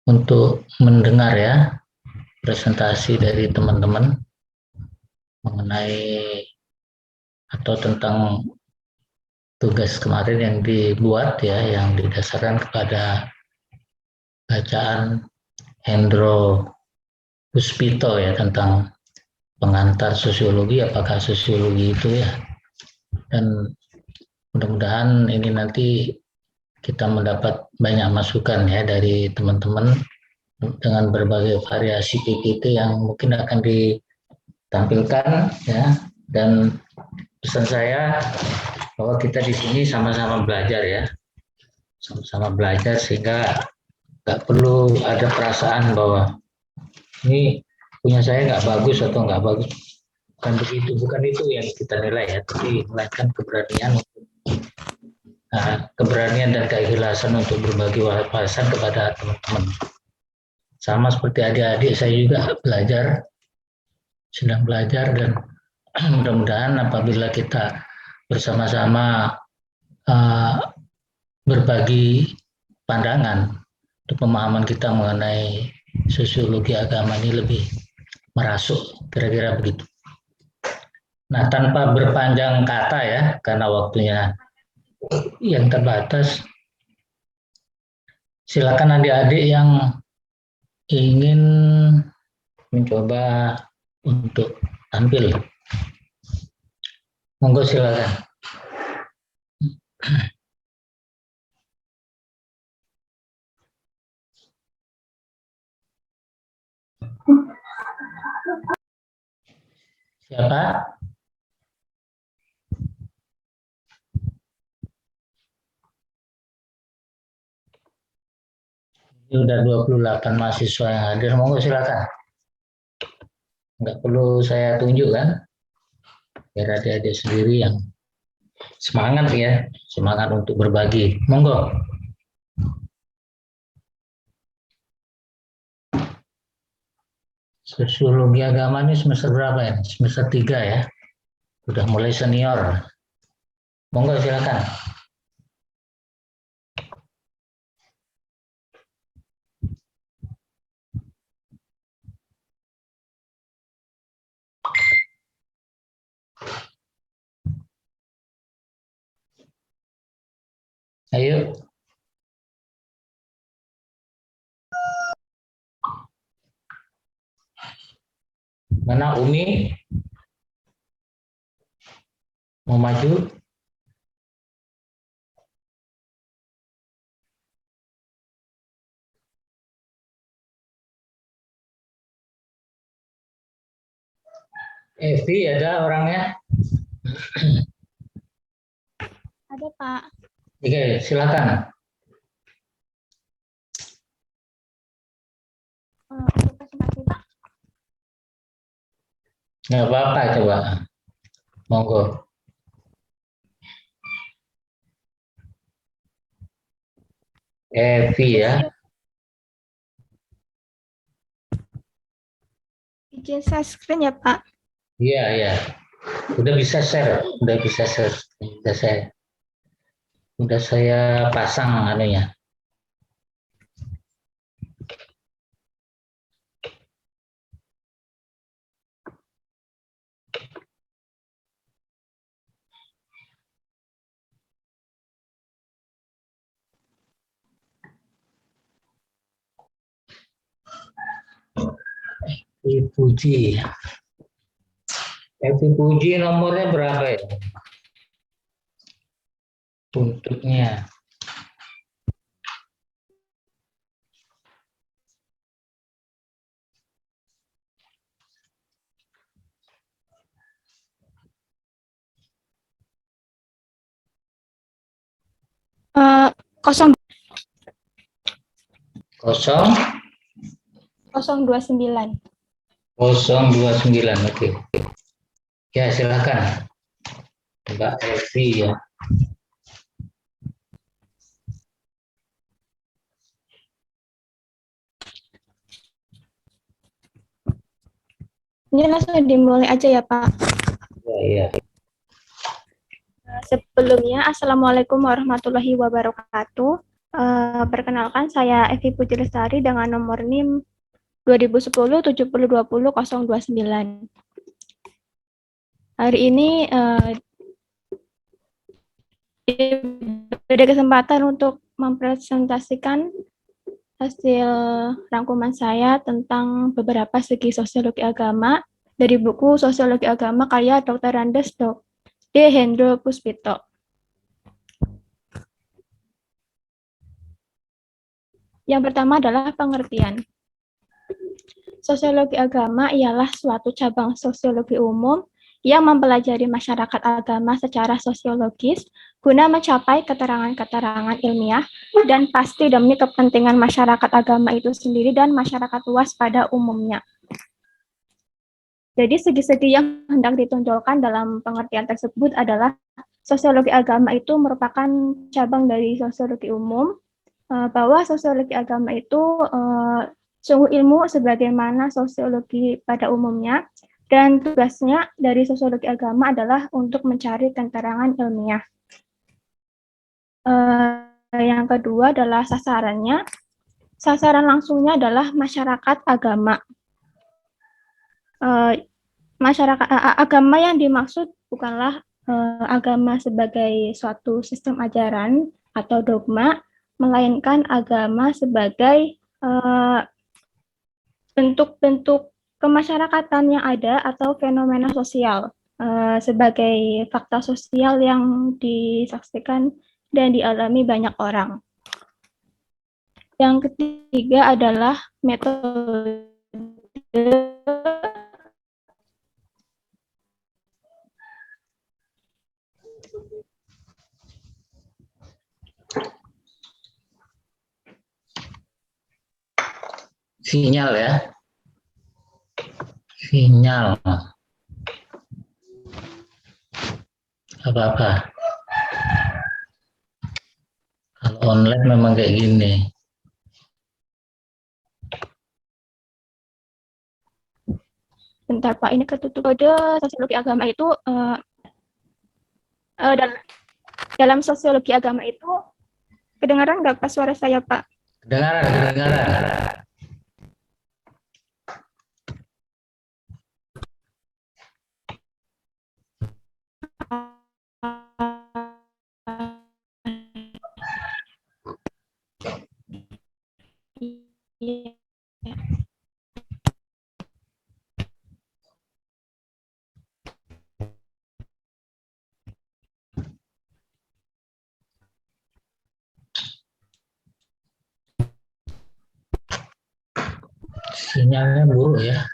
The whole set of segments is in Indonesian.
untuk mendengar ya presentasi dari teman-teman mengenai atau tentang tugas kemarin yang dibuat ya, yang didasarkan kepada bacaan Hendro Puspito ya tentang pengantar sosiologi, apakah sosiologi itu ya. Dan mudah-mudahan ini nanti kita mendapat banyak masukan ya dari teman-teman dengan berbagai variasi PPT yang mungkin akan ditampilkan ya. Dan pesan saya bahwa kita di sini sama-sama belajar ya, sama-sama belajar sehingga nggak perlu ada perasaan bahwa ini punya saya nggak bagus atau nggak bagus. Bukan begitu, bukan itu yang kita nilai ya, tapi melainkan keberanian dan keikhlasan untuk berbagi wawasan kepada teman-teman. Sama seperti adik-adik saya juga sedang belajar dan mudah-mudahan apabila kita bersama-sama uh, berbagi pandangan, untuk pemahaman kita mengenai sosiologi agama ini lebih merasuk, kira-kira begitu. Nah, tanpa berpanjang kata ya, karena waktunya yang terbatas, silakan adik-adik yang ingin mencoba untuk tampil. Monggo silakan. Siapa? Ini udah 28 mahasiswa yang hadir, monggo silakan. Nggak perlu saya tunjuk kan, biar adik-adik sendiri yang semangat ya, semangat untuk berbagi. Monggo. Sosiologi agama ini semester berapa ya? Semester 3 ya. Udah mulai senior. Monggo silakan. Ayo. Mana Umi? Mau maju? Evi ada orangnya? Ada, Pak. Oke, silakan. Untuk presentasi, Pak. Nggak apa-apa, coba. Monggo. Evi ya. Izin share screen ya, Pak. Iya, iya. Udah bisa share, udah bisa share. Udah saya pasang anunya. Puji. Evi Puji nomornya berapa ya? Untuknya. Kosong 029. 029. Oke. Ya, silakan. Mbak Evi ya. Ini langsung dimulai aja ya, Pak. Ya, ya. Sebelumnya, Assalamualaikum warahmatullahi wabarakatuh. Perkenalkan, saya Evi Putri Lestari dengan nomor NIM 2010 7020 029. Hari ini ada kesempatan untuk mempresentasikan hasil rangkuman saya tentang beberapa segi sosiologi agama dari buku Sosiologi Agama karya Dr. Andes D. Hendro Puspito. Yang pertama adalah pengertian. Sosiologi agama ialah suatu cabang sosiologi umum yang mempelajari masyarakat agama secara sosiologis guna mencapai keterangan-keterangan ilmiah dan pasti demi kepentingan masyarakat agama itu sendiri dan masyarakat luas pada umumnya. Jadi segi-segi yang hendak ditonjolkan dalam pengertian tersebut adalah sosiologi agama itu merupakan cabang dari sosiologi umum, bahwa sosiologi agama itu sungguh ilmu sebagaimana sosiologi pada umumnya, dan tugasnya dari sosiologi agama adalah untuk mencari keterangan ilmiah. Yang kedua adalah sasarannya. Sasaran langsungnya adalah masyarakat agama. Masyarakat agama yang dimaksud bukanlah agama sebagai suatu sistem ajaran atau dogma, melainkan agama sebagai bentuk-bentuk kemasyarakatan yang ada atau fenomena sosial sebagai fakta sosial yang disaksikan dan dialami banyak orang. Yang ketiga adalah metode. Sinyal ya. Sinyal. Apa-apa. Kalau online memang kayak gini. Bentar Pak, ini ketutup. Kode sosiologi agama itu dalam sosiologi agama itu kedengaran nggak Pak suara saya Pak? Kedengaran. Sinyalnya buruk ya.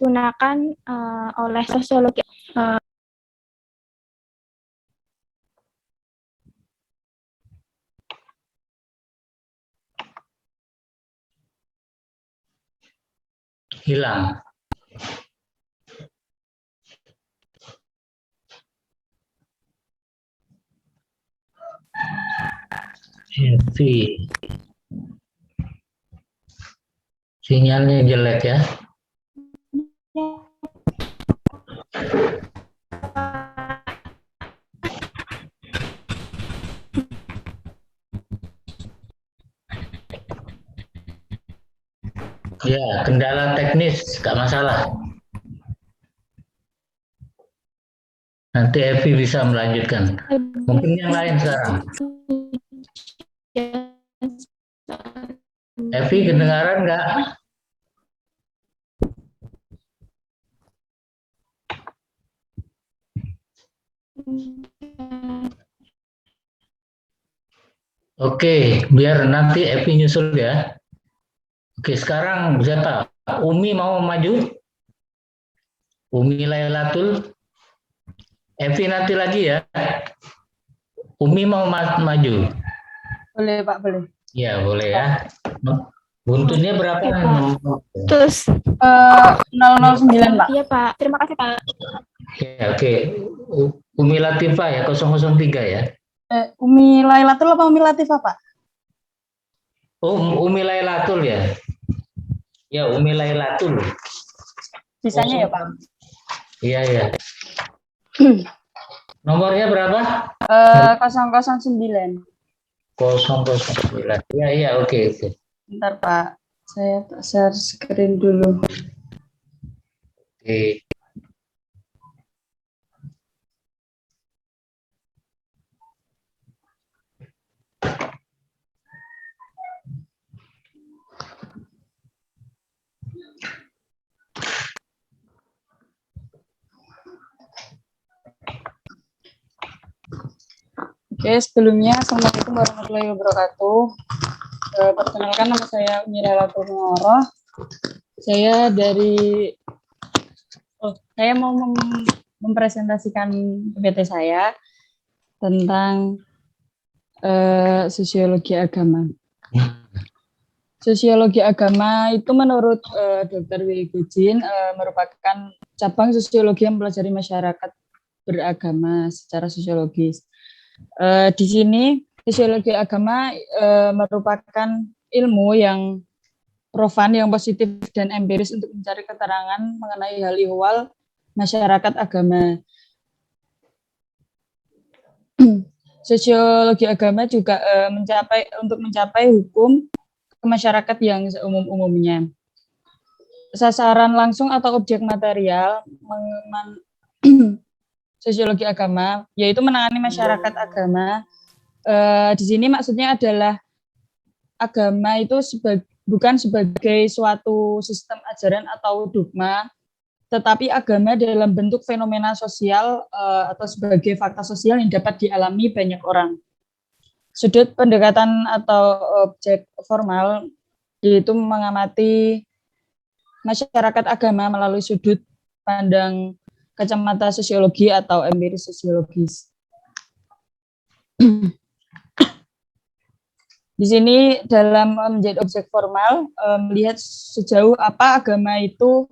Digunakan oleh sosiologi Hilang. Evi. Sinyalnya jelek ya. Ya, kendala teknis, nggak masalah. Nanti Evi bisa melanjutkan. Mungkin yang lain sekarang. Evi, kedengaran nggak? Oke, biar nanti Evi nyusul ya. Oke, sekarang Zeta, Umi mau maju? Umi Lailatul. Evi nanti lagi ya. Umi mau maju? Boleh Pak, boleh. Ya, boleh ya. Buntunya berapa? Oke, Pak. Terus 009 Pak. iya Pak, terima kasih Pak. Ya, oke. Umi Latifah ya, 003 ya. Umi Lailatul apa Umi Latifah Pak? Oh, Umi Lailatul ya. Ya, Umi Lailatul. Sisanya ya Pak. Iya, ya. Nomornya berapa? 009. 009. Ya, iya, oke, oke. Bentar Pak, saya share screen dulu. Oke. Oke, sebelumnya Assalamualaikum warahmatullahi wabarakatuh. Perkenalkan, nama saya Umi Lailatul Munawwarah. Saya mau mempresentasikan PPT saya tentang sosiologi agama. Sosiologi agama itu menurut Dr. Wigujin merupakan cabang sosiologi yang mempelajari masyarakat beragama secara sosiologis. Di sini sosiologi agama merupakan ilmu yang profan, yang positif dan empiris untuk mencari keterangan mengenai hal ihwal masyarakat agama. Sosiologi agama juga mencapai hukum ke masyarakat yang seumum-umumnya. Sasaran langsung atau objek material sosiologi agama yaitu menangani masyarakat agama. Di sini maksudnya adalah agama itu bukan sebagai suatu sistem ajaran atau dogma, tetapi agama dalam bentuk fenomena sosial atau sebagai fakta sosial yang dapat dialami banyak orang. Sudut pendekatan atau objek formal yaitu mengamati masyarakat agama melalui sudut pandang kacamata sosiologi atau empiris sosiologis. Di sini dalam menjadi objek formal melihat sejauh apa agama itu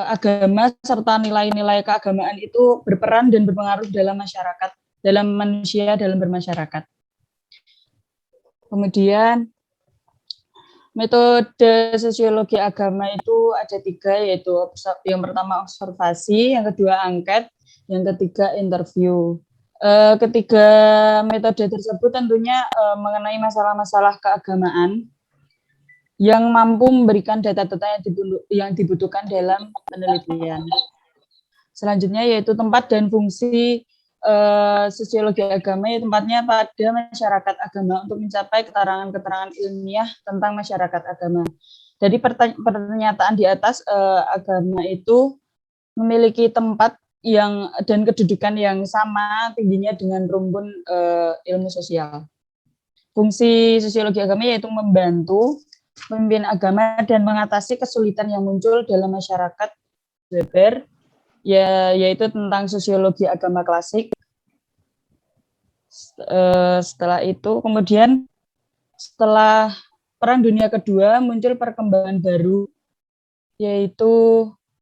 agama serta nilai-nilai keagamaan itu berperan dan berpengaruh dalam masyarakat, dalam manusia, dalam bermasyarakat. Kemudian metode sosiologi agama itu ada 3, yaitu yang pertama observasi, yang kedua angket, yang ketiga interview. Ketiga metode tersebut tentunya mengenai masalah-masalah keagamaan yang mampu memberikan data-data yang dibutuhkan dalam penelitian. Selanjutnya yaitu tempat dan fungsi sosiologi agama, yaitu tempatnya pada masyarakat agama untuk mencapai keterangan-keterangan ilmiah tentang masyarakat agama. Jadi pernyataan di atas agama itu memiliki tempat dan kedudukan yang sama tingginya dengan rumpun ilmu sosial. Fungsi sosiologi agama yaitu membantu pemimpin agama dan mengatasi kesulitan yang muncul dalam masyarakat Weber, yaitu tentang sosiologi agama klasik. Setelah itu, kemudian setelah Perang Dunia Kedua muncul perkembangan baru, yaitu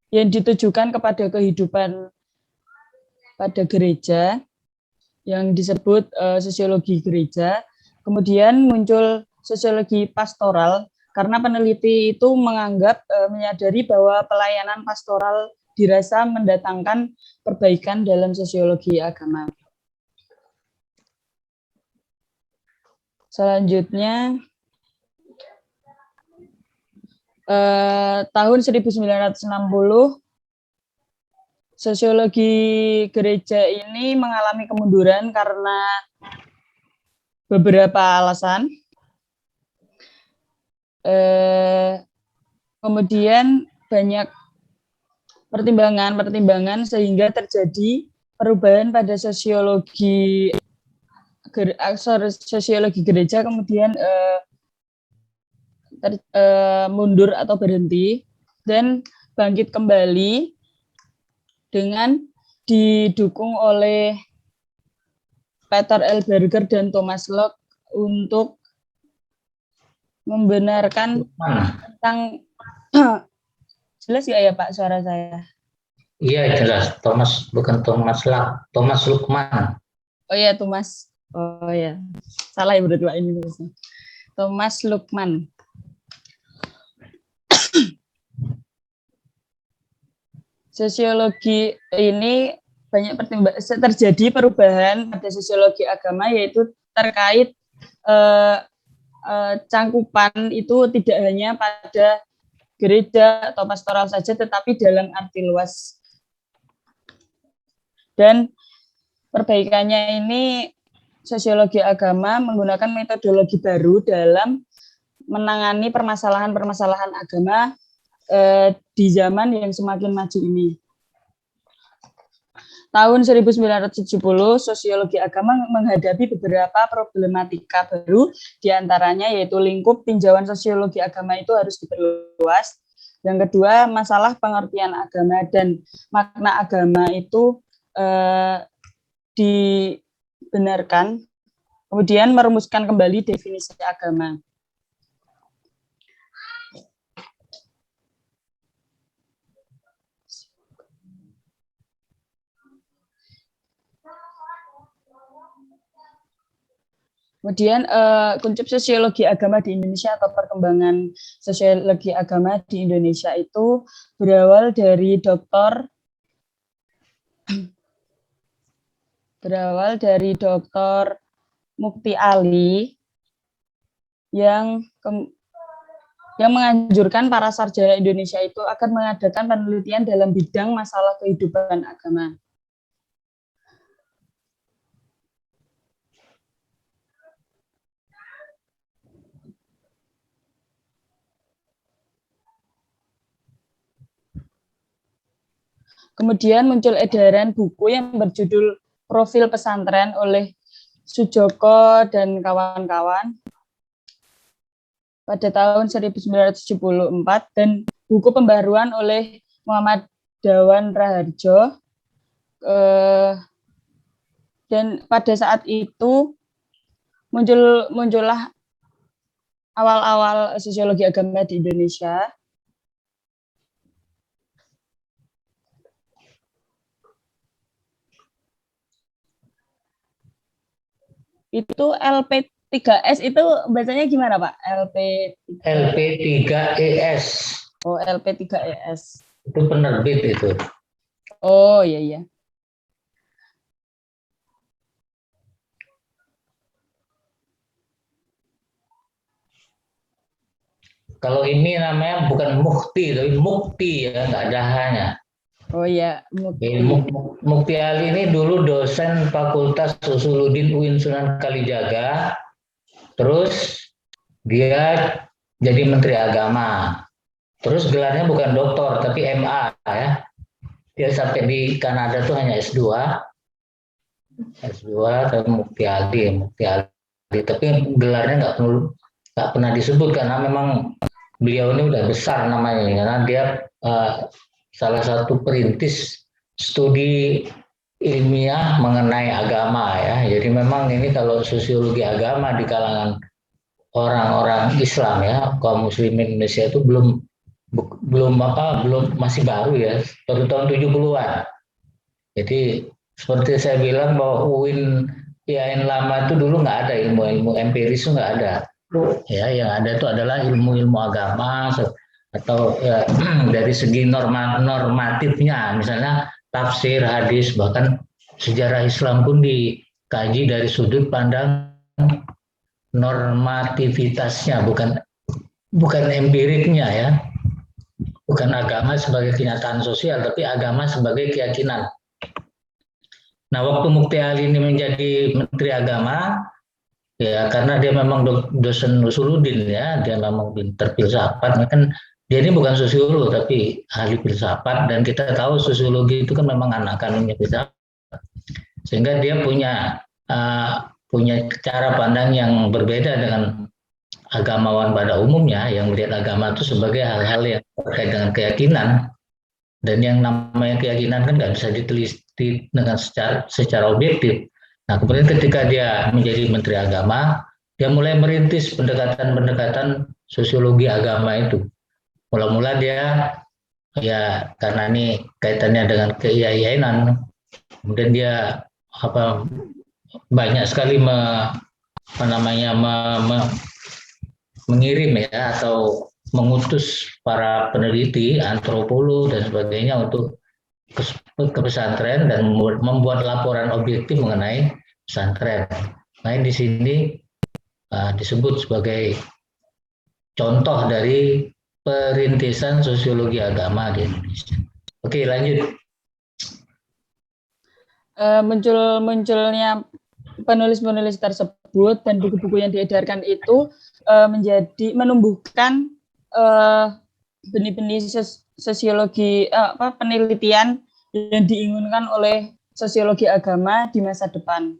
yang ditujukan kepada kehidupan pada gereja, yang disebut sosiologi gereja. Kemudian muncul sosiologi pastoral, karena peneliti itu menganggap menyadari bahwa pelayanan pastoral dirasa mendatangkan perbaikan dalam sosiologi agama. Selanjutnya, tahun 1960, sosiologi gereja ini mengalami kemunduran karena beberapa alasan. Kemudian banyak pertimbangan sehingga terjadi perubahan pada sosiologi gereja, kemudian mundur atau berhenti dan bangkit kembali dengan didukung oleh Peter L. Berger dan Thomas Locke untuk membenarkan tentang jelas ya Pak suara saya? Iya jelas, bukan Thomas Locke, Thomas Lukman. Oh ya Thomas, oh ya salah ya berarti Pak ini tulisnya. Thomas Lukman. Sosiologi ini banyak terjadi perubahan pada sosiologi agama, yaitu terkait cangkupan itu tidak hanya pada gereja atau pastoral saja, tetapi dalam arti luas. Dan perbaikannya ini sosiologi agama menggunakan metodologi baru dalam menangani permasalahan-permasalahan agama di zaman yang semakin maju ini. Tahun 1970, sosiologi agama menghadapi beberapa problematika baru, diantaranya yaitu lingkup tinjauan sosiologi agama itu harus diperluas. Yang kedua, masalah pengertian agama dan makna agama itu dibenarkan. Kemudian merumuskan kembali definisi agama. Kemudian konsep sosiologi agama di Indonesia atau perkembangan sosiologi agama di Indonesia itu berawal dari Dr. Mukti Ali yang menganjurkan para sarjana Indonesia itu akan mengadakan penelitian dalam bidang masalah kehidupan agama. Kemudian muncul edaran buku yang berjudul Profil Pesantren oleh Sujoko dan kawan-kawan pada tahun 1974 dan buku pembaruan oleh Muhammad Dawan Raharjo. Dan pada saat itu muncullah awal-awal sosiologi agama di Indonesia. Itu LP3S itu bacanya gimana Pak? LP3ES. Oh, LP3ES. Itu penerbit itu. Oh, iya. Kalau ini namanya bukan Mukti, tapi Mukti ya, nggak ada hanya. Oh iya, Mukti Ali ini dulu dosen Fakultas Usuluddin UIN Sunan Kalijaga, terus dia jadi Menteri Agama, terus gelarnya bukan doktor tapi MA ya, dia sampai di Kanada tuh hanya S2 tapi Mukti Ali, tapi gelarnya nggak pernah disebut karena memang beliau ini udah besar namanya, karena dia salah satu perintis studi ilmiah mengenai agama ya. Jadi memang ini kalau sosiologi agama di kalangan orang-orang Islam ya, kaum muslimin Indonesia itu belum masih baru ya, baru tahun 70-an. Jadi seperti saya bilang bahwa UIN IAIN lama itu dulu nggak ada ilmu-ilmu empiris, itu nggak ada. Ya, yang ada itu adalah ilmu-ilmu agama atau ya, dari segi normatifnya, misalnya tafsir, hadis, bahkan sejarah Islam pun dikaji dari sudut pandang normativitasnya, bukan empiriknya ya, bukan agama sebagai kenyataan sosial, tapi agama sebagai keyakinan. Nah, waktu Mukti Ali ini menjadi Menteri Agama, ya karena dia memang dosen Usuluddin ya, dia memang pinter filsafat, kan dia ini bukan sosiolog tapi ahli filsafat, dan kita tahu sosiologi itu kan memang anak kandungnya filsafat, sehingga dia punya cara pandang yang berbeda dengan agamawan pada umumnya yang melihat agama itu sebagai hal-hal yang terkait dengan keyakinan, dan yang namanya keyakinan kan nggak bisa diteliti dengan secara objektif. Nah, kemudian ketika dia menjadi Menteri Agama, dia mulai merintis pendekatan-pendekatan sosiologi agama itu. Mula-mula dia ya karena ini kaitannya dengan keiyainan, kemudian dia banyak sekali mengirim ya atau mengutus para peneliti, antropolog dan sebagainya untuk ke pesantren dan membuat laporan objektif mengenai pesantren. Nah, di sini disebut sebagai contoh dari perintisan sosiologi agama di Indonesia. Oke, lanjut. Munculnya penulis-penulis tersebut dan buku-buku yang diedarkan itu menumbuhkan benih-benih sosiologi penelitian yang diinginkan oleh sosiologi agama di masa depan.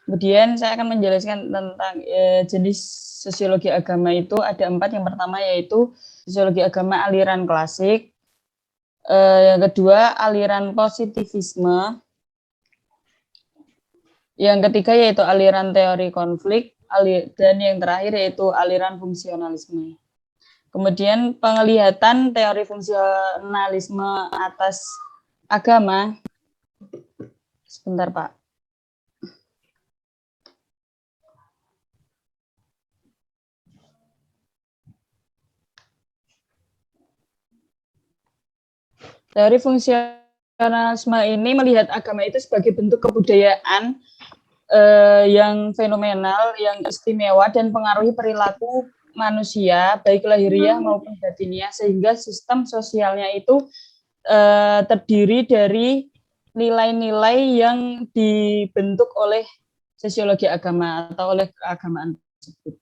Kemudian saya akan menjelaskan tentang jenis sosiologi agama itu ada 4. Yang pertama yaitu sosiologi agama aliran klasik. Yang kedua aliran positivisme. Yang ketiga yaitu aliran teori konflik, dan yang terakhir yaitu aliran fungsionalisme. Kemudian penglihatan teori fungsionalisme atas agama. Sebentar, Pak. Teori fungsionalisme ini melihat agama itu sebagai bentuk kebudayaan yang fenomenal, yang istimewa dan pengaruhi perilaku manusia, baik lahiriah maupun batiniah, sehingga sistem sosialnya itu terdiri dari nilai-nilai yang dibentuk oleh sosiologi agama atau oleh keagamaan tersebut.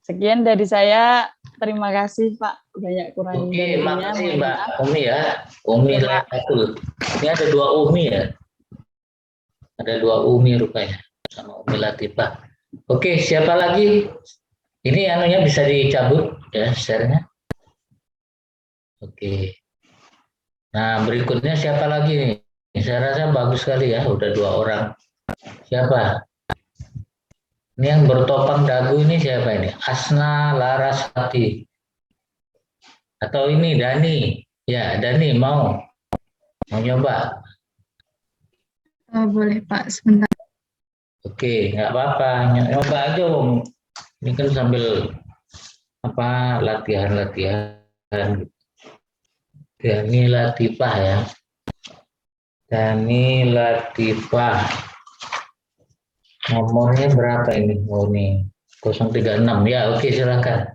Sekian dari saya. Terima kasih, Pak. Banyak kurang. Oke, makasih Mbak Umi ya. Umi Latul. Ini ada 2 Umi ya. Ada 2 Umi rupanya sama Umi Latifah. Oke, siapa lagi? Ini anunya bisa dicabut ya share-nya. Oke. Nah, berikutnya siapa lagi nih? Saya rasa bagus sekali ya, udah 2 orang. Siapa? Ini yang bertopang dagu ini siapa ini? Asna Laraswati. Atau ini Dani. Ya, Dani mau nyoba. Boleh Pak, sebentar. Oke, nggak apa-apa. Nyoba aja Om. Ini kan sambil latihan-latihan. Dani Latifah ya. Dani Latifah. Nomornya berapa ini? Oh ini 036. Ya, oke silakan.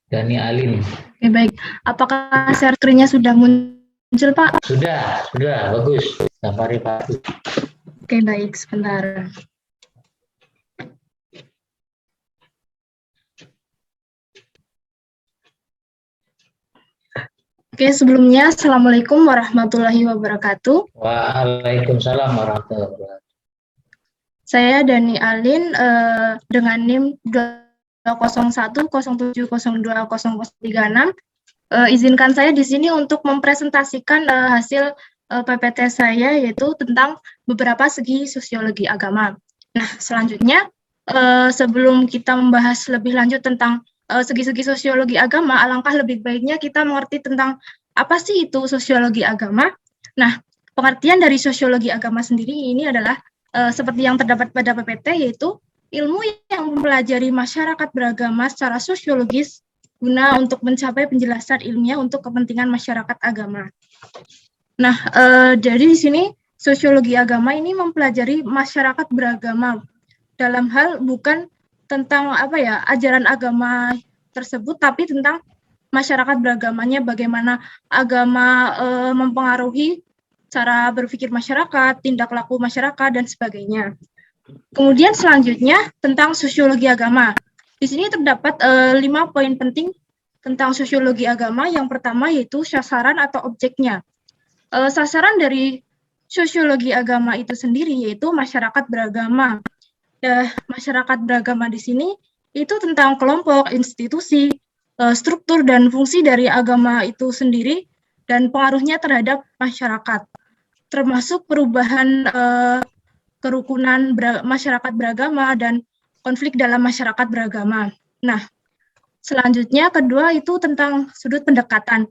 Dani Alin. Oke, baik. Apakah share screen-nya sudah muncul, Pak? Sudah, bagus. Safari Pak. Oke, baik, sebentar. Oke, sebelumnya Assalamualaikum warahmatullahi wabarakatuh. Waalaikumsalam warahmatullahi wabarakatuh. Saya Dani Alin dengan NIM 20107020036. Izinkan saya di sini untuk mempresentasikan hasil PPT saya, yaitu tentang beberapa segi sosiologi agama. Nah, selanjutnya sebelum kita membahas lebih lanjut tentang segi-segi sosiologi agama, alangkah lebih baiknya kita mengerti tentang apa sih itu sosiologi agama. Nah, pengertian dari sosiologi agama sendiri ini adalah seperti yang terdapat pada PPT, yaitu ilmu yang mempelajari masyarakat beragama secara sosiologis guna untuk mencapai penjelasan ilmiah untuk kepentingan masyarakat agama. Nah, jadi di sini sosiologi agama ini mempelajari masyarakat beragama dalam hal bukan tentang ajaran agama tersebut, tapi tentang masyarakat beragamanya, bagaimana agama mempengaruhi cara berpikir masyarakat, tindak laku masyarakat, dan sebagainya. Kemudian selanjutnya tentang sosiologi agama. Di sini terdapat 5 poin penting tentang sosiologi agama. Yang pertama yaitu sasaran atau objeknya. Sasaran dari sosiologi agama itu sendiri yaitu masyarakat beragama. Masyarakat beragama di sini itu tentang kelompok, institusi, struktur dan fungsi dari agama itu sendiri dan pengaruhnya terhadap masyarakat, termasuk perubahan kerukunan masyarakat beragama, dan konflik dalam masyarakat beragama. Nah, selanjutnya kedua itu tentang sudut pendekatan.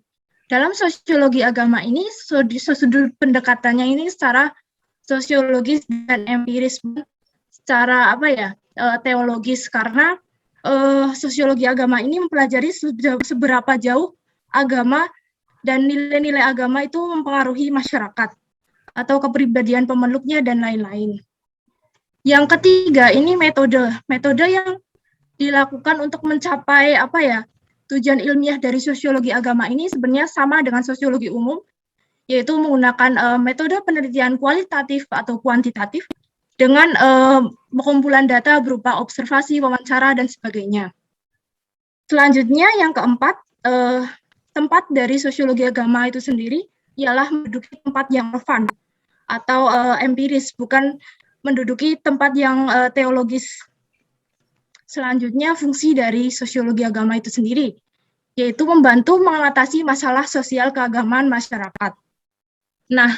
Dalam sosiologi agama ini, sudut pendekatannya ini secara sosiologis dan empiris, secara teologis, karena sosiologi agama ini mempelajari seberapa jauh agama dan nilai-nilai agama itu mempengaruhi masyarakat atau kepribadian pemeluknya dan lain-lain. Yang ketiga ini metode yang dilakukan untuk mencapai tujuan ilmiah dari sosiologi agama ini sebenarnya sama dengan sosiologi umum, yaitu menggunakan metode penelitian kualitatif atau kuantitatif dengan pengumpulan data berupa observasi, wawancara, dan sebagainya. Selanjutnya yang keempat, tempat dari sosiologi agama itu sendiri ialah menduduki tempat yang relevan atau empiris, bukan menduduki tempat yang teologis. Selanjutnya, fungsi dari sosiologi agama itu sendiri, yaitu membantu mengatasi masalah sosial keagamaan masyarakat. Nah,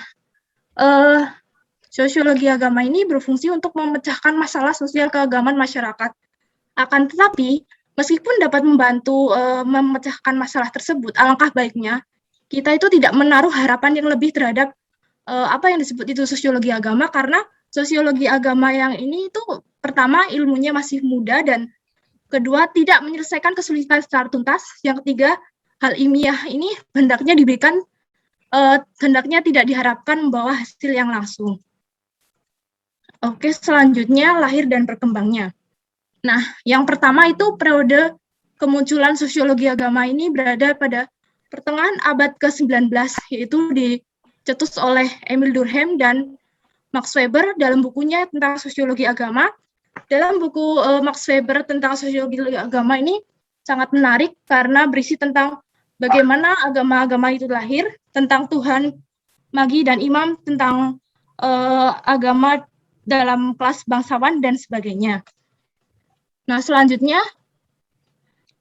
sosiologi agama ini berfungsi untuk memecahkan masalah sosial keagamaan masyarakat. Akan tetapi, meskipun dapat membantu memecahkan masalah tersebut, alangkah baiknya kita itu tidak menaruh harapan yang lebih terhadap apa yang disebut itu sosiologi agama, karena sosiologi agama yang ini itu pertama ilmunya masih muda, dan kedua tidak menyelesaikan kesulitan secara tuntas. Yang ketiga, hal ilmiah ini hendaknya tidak diharapkan membawa hasil yang langsung. Oke, selanjutnya lahir dan berkembangnya. Nah, yang pertama itu periode kemunculan sosiologi agama ini berada pada pertengahan abad ke-19, yaitu dicetus oleh Emil Durkheim dan Max Weber dalam bukunya tentang sosiologi agama. Dalam buku Max Weber tentang sosiologi agama ini sangat menarik karena berisi tentang bagaimana agama-agama itu lahir, tentang Tuhan, magi, dan imam, tentang agama dalam kelas bangsawan, dan sebagainya. Nah, selanjutnya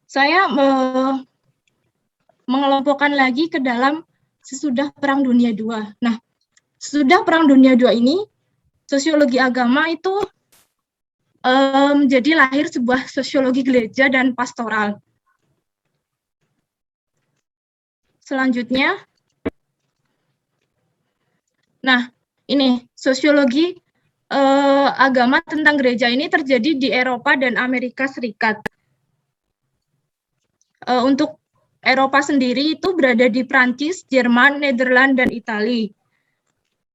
saya mengelompokkan lagi ke dalam sesudah Perang Dunia II. Nah, sesudah Perang Dunia II ini, sosiologi agama itu menjadi lahir sebuah sosiologi gereja dan pastoral. Selanjutnya, nah ini sosiologi agama tentang gereja ini terjadi di Eropa dan Amerika Serikat. Untuk Eropa sendiri itu berada di Prancis, Jerman, Nederland, dan Italia.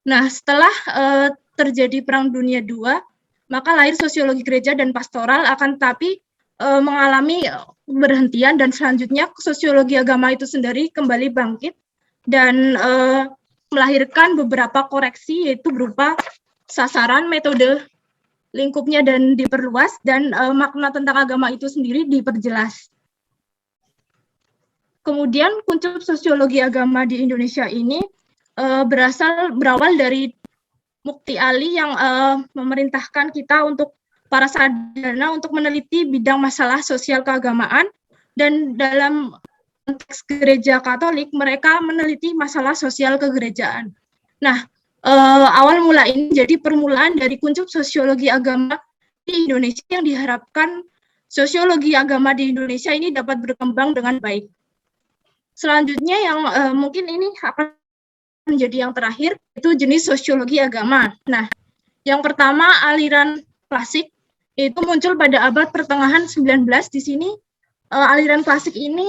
Nah, setelah terjadi Perang Dunia II, maka lahir sosiologi gereja dan pastoral, akan tetapi mengalami berhentian, dan selanjutnya sosiologi agama itu sendiri kembali bangkit dan melahirkan beberapa koreksi, yaitu berupa sasaran, metode, lingkupnya dan diperluas, dan makna tentang agama itu sendiri diperjelas. Kemudian kuncup sosiologi agama di Indonesia ini berawal dari Mukti Ali yang memerintahkan kita untuk para sarjana untuk meneliti bidang masalah sosial keagamaan, dan dalam konteks gereja Katolik mereka meneliti masalah sosial kegerejaan. Nah, awal mula ini jadi permulaan dari kuncup sosiologi agama di Indonesia, yang diharapkan sosiologi agama di Indonesia ini dapat berkembang dengan baik. Selanjutnya yang mungkin ini akan menjadi yang terakhir, itu jenis sosiologi agama. Nah, yang pertama aliran klasik, itu muncul pada abad pertengahan 19. Di sini aliran klasik ini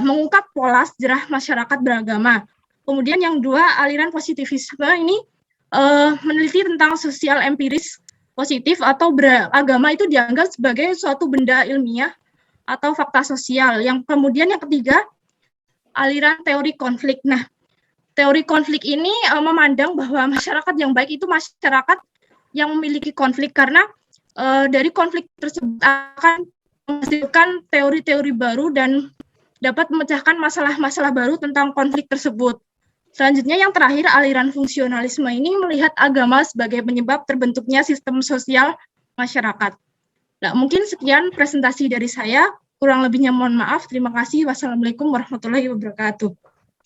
mengungkap pola sejarah masyarakat beragama. Kemudian yang dua, aliran positivisme ini meneliti tentang sosial empiris positif, atau agama itu dianggap sebagai suatu benda ilmiah atau fakta sosial. Yang kemudian yang ketiga, aliran teori konflik. Nah, teori konflik ini memandang bahwa masyarakat yang baik itu masyarakat yang memiliki konflik, karena dari konflik tersebut akan menghasilkan teori-teori baru dan dapat memecahkan masalah-masalah baru tentang konflik tersebut. Selanjutnya yang terakhir, aliran fungsionalisme ini melihat agama sebagai penyebab terbentuknya sistem sosial masyarakat. Nah, mungkin sekian presentasi dari saya, kurang lebihnya mohon maaf. Terima kasih. Wassalamualaikum warahmatullahi wabarakatuh.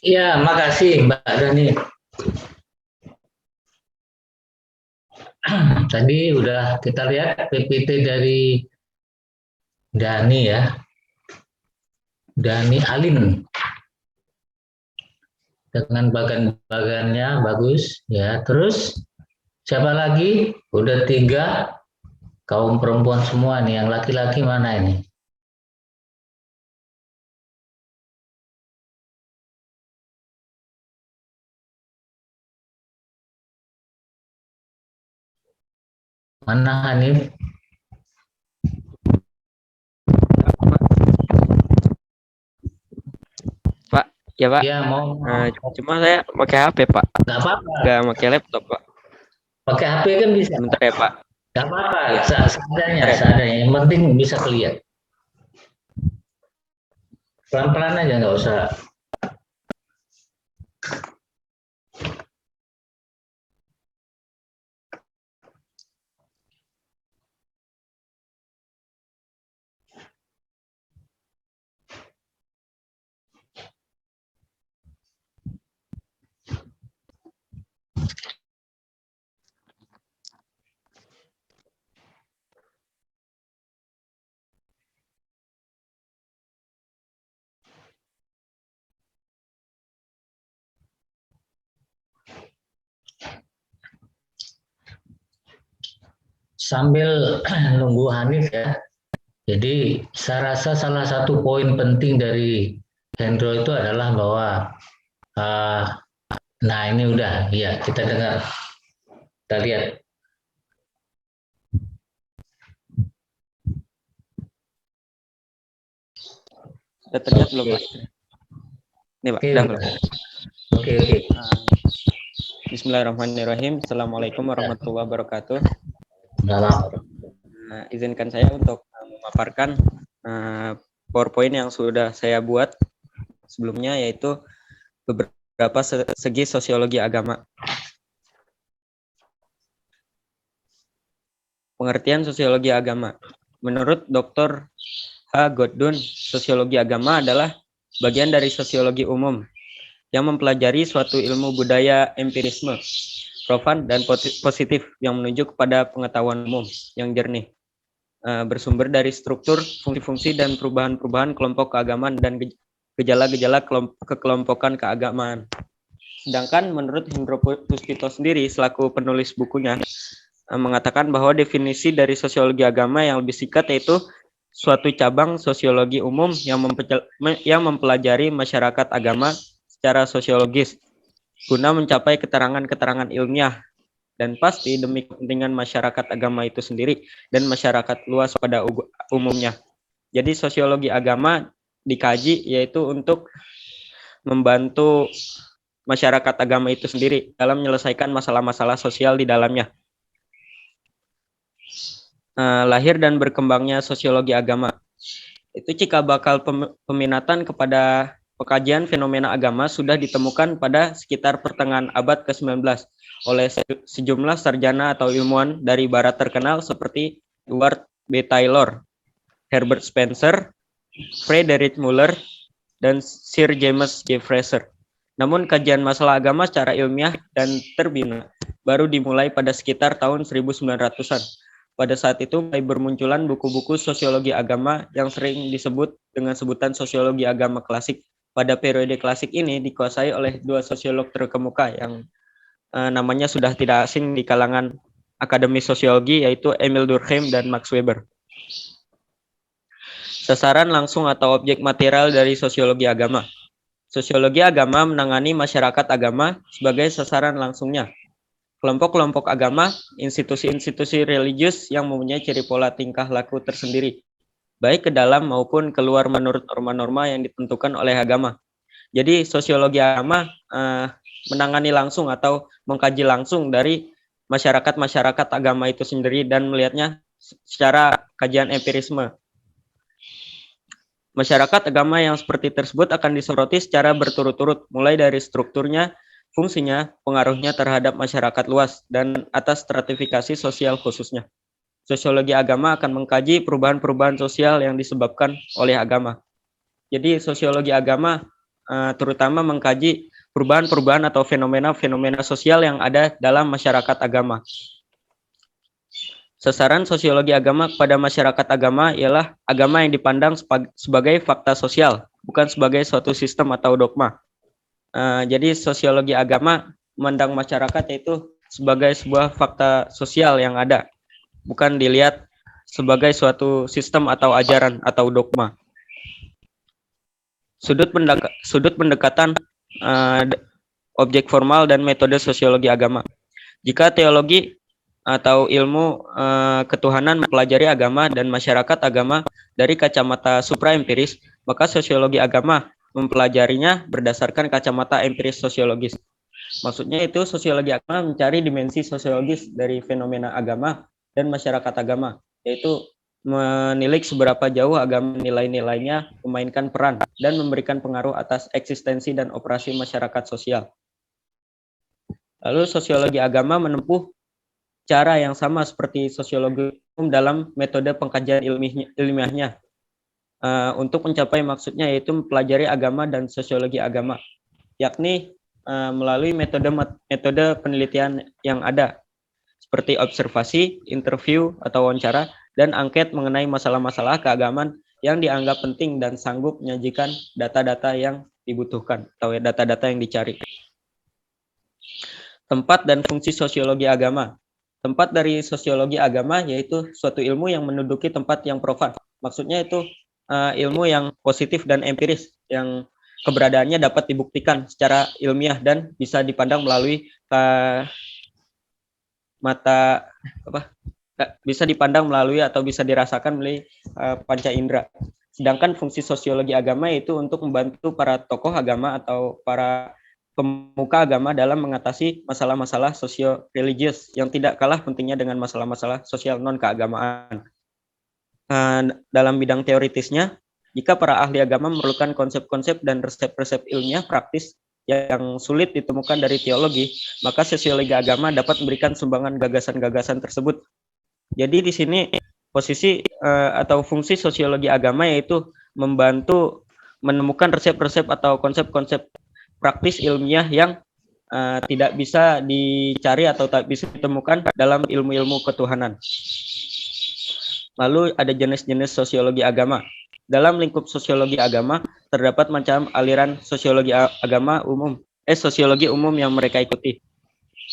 Iya, makasih Mbak Dani. tadi udah kita lihat PPT dari Dani ya, Dani Alin dengan bagan-bagannya bagus ya. Terus siapa lagi? Udah 3 kaum perempuan semua nih. Yang laki-laki mana ini? Mana Hanif? Pak, ya Pak. Ya mau. Cuma saya pakai HP Pak, Nggak apa-apa. nggak pakai laptop Pak. Pakai HP kan bisa. Bentar ya Pak. Nggak apa-apa. Ya. Seadanya. Yang penting bisa kelihatan. Pelan-pelan aja, nggak usah. Sambil nunggu Hanif ya. Jadi saya rasa salah satu poin penting dari Hendro itu adalah bahwa nah ini udah ya kita dengar, kita lihat. Sudah terlihat belum Pak? Nih Pak, Oke, udah belum? Oke. Bismillahirrahmanirrahim. Assalamualaikum warahmatullahi wabarakatuh. Izinkan saya untuk memaparkan PowerPoint yang sudah saya buat sebelumnya, yaitu beberapa segi sosiologi agama. Pengertian sosiologi agama. Menurut Dr. H. Godun, sosiologi agama adalah bagian dari sosiologi umum yang mempelajari suatu ilmu budaya empirisme, profan dan positif yang menuju kepada pengetahuan umum yang jernih, bersumber dari struktur, fungsi-fungsi dan perubahan-perubahan kelompok keagamaan dan gejala-gejala kekelompokan keagamaan. Sedangkan menurut Hendro Puspito sendiri selaku penulis bukunya mengatakan bahwa definisi dari sosiologi agama yang lebih singkat yaitu suatu cabang sosiologi umum yang mempelajari masyarakat agama secara sosiologis guna mencapai keterangan-keterangan ilmiah dan pasti demi kepentingan masyarakat agama itu sendiri dan masyarakat luas pada umumnya. Jadi sosiologi agama dikaji yaitu untuk membantu masyarakat agama itu sendiri dalam menyelesaikan masalah-masalah sosial di dalamnya. Lahir dan berkembangnya sosiologi agama. Itu cikal bakal peminatan kepada pengkajian fenomena agama sudah ditemukan pada sekitar pertengahan abad ke-19 oleh sejumlah sarjana atau ilmuwan dari barat terkenal seperti Edward B. Taylor, Herbert Spencer, Friedrich Müller, dan Sir James J. Fraser. Namun kajian masalah agama secara ilmiah dan terbina baru dimulai pada sekitar tahun 1900-an. Pada saat itu mulai bermunculan buku-buku sosiologi agama yang sering disebut dengan sebutan sosiologi agama klasik. Pada periode klasik ini dikuasai oleh 2 sosiolog terkemuka yang namanya sudah tidak asing di kalangan akademi sosiologi, yaitu Emil Durkheim dan Max Weber. Sasaran langsung atau objek material dari sosiologi agama. Sosiologi agama menangani masyarakat agama sebagai sasaran langsungnya. Kelompok-kelompok agama, institusi-institusi religius yang mempunyai ciri pola tingkah laku tersendiri, baik ke dalam maupun keluar menurut norma-norma yang ditentukan oleh agama. Jadi sosiologi agama menangani langsung atau mengkaji langsung dari masyarakat-masyarakat agama itu sendiri dan melihatnya secara kajian empirisme. Masyarakat agama yang seperti tersebut akan disoroti secara berturut-turut, mulai dari strukturnya, fungsinya, pengaruhnya terhadap masyarakat luas, dan atas stratifikasi sosial khususnya. Sosiologi agama akan mengkaji perubahan-perubahan sosial yang disebabkan oleh agama. Jadi sosiologi agama terutama mengkaji perubahan-perubahan atau fenomena-fenomena sosial yang ada dalam masyarakat agama. Sasaran sosiologi agama kepada masyarakat agama ialah agama yang dipandang sebagai fakta sosial, bukan sebagai suatu sistem atau dogma. Jadi sosiologi agama memandang masyarakat yaitu sebagai sebuah fakta sosial yang ada, bukan dilihat sebagai suatu sistem atau ajaran atau dogma. Sudut pendekatan objek formal dan metode sosiologi agama. Jika teologi atau ilmu ketuhanan mempelajari agama dan masyarakat agama dari kacamata supraempiris, maka sosiologi agama mempelajarinya berdasarkan kacamata empiris sosiologis. Maksudnya itu sosiologi agama mencari dimensi sosiologis dari fenomena agama dan masyarakat agama, yaitu menilik seberapa jauh agama nilai-nilainya memainkan peran dan memberikan pengaruh atas eksistensi dan operasi masyarakat sosial. Lalu sosiologi agama menempuh cara yang sama seperti sosiologi umum dalam metode pengkajian ilmiahnya untuk mencapai maksudnya, yaitu mempelajari agama dan sosiologi agama, yakni melalui metode penelitian yang ada seperti observasi, interview atau wawancara, dan angket mengenai masalah-masalah keagamaan yang dianggap penting dan sanggup menyajikan data-data yang dibutuhkan atau data-data yang dicari. Tempat dan fungsi sosiologi agama. Tempat dari sosiologi agama yaitu suatu ilmu yang menduduki tempat yang profan. Maksudnya itu ilmu yang positif dan empiris, yang keberadaannya dapat dibuktikan secara ilmiah dan bisa dipandang melalui bisa dipandang melalui atau bisa dirasakan melalui panca indera. Sedangkan fungsi sosiologi agama yaitu untuk membantu para tokoh agama atau para pemuka agama dalam mengatasi masalah-masalah sosio-religius yang tidak kalah pentingnya dengan masalah-masalah sosial non-keagamaan. Dalam bidang teoritisnya, jika para ahli agama memerlukan konsep-konsep dan resep-resep ilmiah praktis yang sulit ditemukan dari teologi, maka sosiologi agama dapat memberikan sumbangan gagasan-gagasan tersebut. Jadi di sini posisi atau fungsi sosiologi agama yaitu membantu menemukan resep-resep atau konsep-konsep praktis ilmiah yang tidak bisa dicari atau tak bisa ditemukan dalam ilmu-ilmu ketuhanan. Lalu ada jenis-jenis sosiologi agama. Dalam lingkup sosiologi agama terdapat macam aliran sosiologi agama umum, sosiologi umum yang mereka ikuti.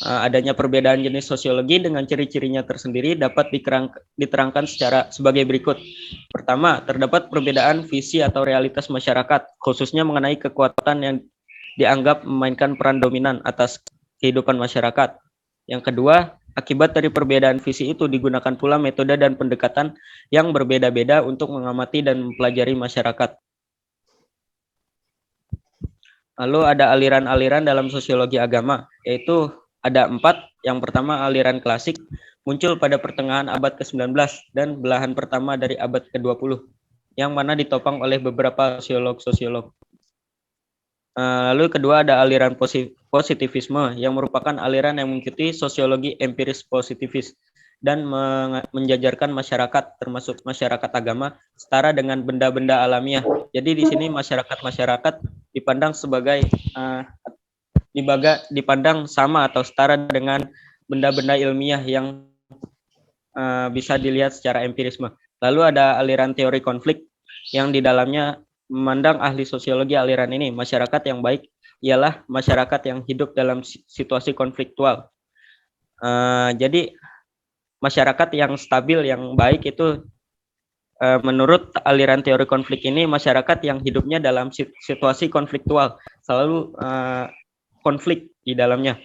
Adanya perbedaan jenis sosiologi dengan ciri-cirinya tersendiri dapat diterangkan sebagai berikut. Pertama, terdapat perbedaan visi atau realitas masyarakat, khususnya mengenai kekuatan yang dianggap memainkan peran dominan atas kehidupan masyarakat. Yang kedua, akibat dari perbedaan visi itu digunakan pula metode dan pendekatan yang berbeda-beda untuk mengamati dan mempelajari masyarakat. Lalu ada aliran-aliran dalam sosiologi agama, yaitu ada 4. Yang pertama, aliran klasik, muncul pada pertengahan abad ke-19 dan belahan pertama dari abad ke-20, yang mana ditopang oleh beberapa sosiolog-sosiolog. Lalu kedua ada aliran positivisme yang merupakan aliran yang mengikuti sosiologi empiris positivis dan menjajarkan masyarakat termasuk masyarakat agama setara dengan benda-benda alamiah. Jadi di sini masyarakat dipandang sebagai dipandang sama atau setara dengan benda-benda ilmiah yang bisa dilihat secara empirisme. Lalu ada aliran teori konflik yang di dalamnya memandang ahli sosiologi aliran ini, masyarakat yang baik ialah masyarakat yang hidup dalam situasi konfliktual. Jadi masyarakat yang stabil, yang baik itu menurut aliran teori konflik ini masyarakat yang hidupnya dalam situasi konfliktual, selalu konflik di dalamnya.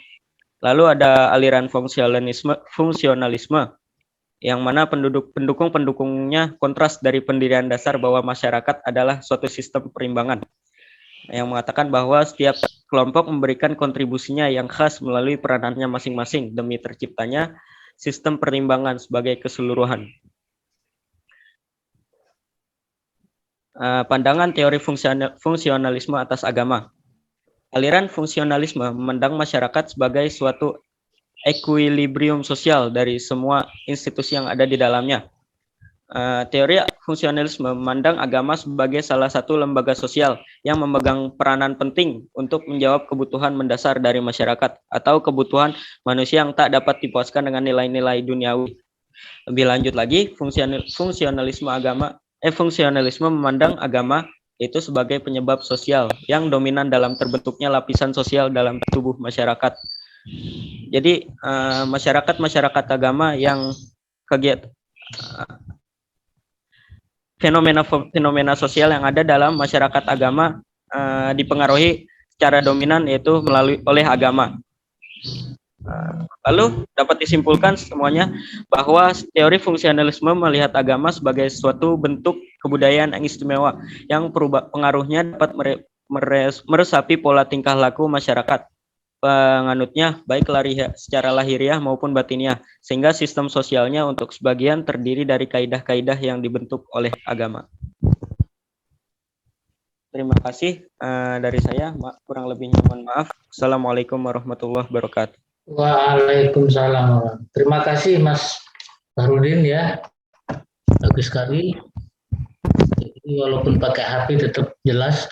Lalu ada aliran fungsionalisme yang mana pendukung-pendukungnya kontras dari pendirian dasar bahwa masyarakat adalah suatu sistem perimbangan, yang mengatakan bahwa setiap kelompok memberikan kontribusinya yang khas melalui peranannya masing-masing demi terciptanya sistem perimbangan sebagai keseluruhan. Pandangan teori fungsionalisme atas agama. Aliran fungsionalisme memandang masyarakat sebagai suatu equilibrium sosial dari semua institusi yang ada di dalamnya. Teori fungsionalisme memandang agama sebagai salah satu lembaga sosial yang memegang peranan penting untuk menjawab kebutuhan mendasar dari masyarakat atau kebutuhan manusia yang tak dapat dipuaskan dengan nilai-nilai duniawi. Lebih lanjut lagi, fungsionalisme memandang agama itu sebagai penyebab sosial yang dominan dalam terbentuknya lapisan sosial dalam tubuh masyarakat. Jadi masyarakat agama yang fenomena sosial yang ada dalam masyarakat agama dipengaruhi secara dominan yaitu oleh agama. Lalu dapat disimpulkan semuanya bahwa teori fungsionalisme melihat agama sebagai suatu bentuk kebudayaan yang istimewa yang pengaruhnya dapat meresapi pola tingkah laku masyarakat penganutnya baik secara lahiriah maupun batiniah, sehingga sistem sosialnya untuk sebagian terdiri dari kaidah-kaidah yang dibentuk oleh agama. Terima kasih dari saya, kurang lebihnya mohon maaf. Assalamualaikum warahmatullahi wabarakatuh. Waalaikumsalam. Terima kasih Mas Bahrudin ya, bagus sekali. Jadi walaupun pakai HP tetap jelas.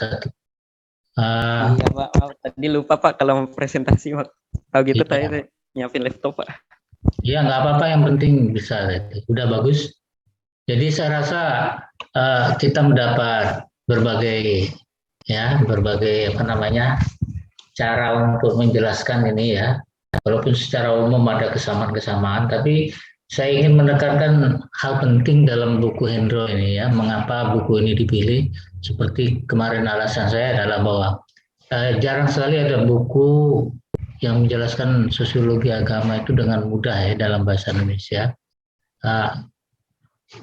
Iya Pak, tadi lupa Pak kalau mau presentasi Pak. Kalau gitu Iya. tadi nyiapin laptop Pak. Iya nggak apa-apa, yang penting bisa. Udah bagus. Jadi saya rasa kita mendapat berbagai cara untuk menjelaskan ini ya. Walaupun secara umum ada kesamaan-kesamaan, tapi saya ingin menekankan hal penting dalam buku Hendro ini ya. Mengapa buku ini dipilih? Seperti kemarin alasan saya adalah bahwa jarang sekali ada buku yang menjelaskan sosiologi agama itu dengan mudah ya dalam bahasa Indonesia.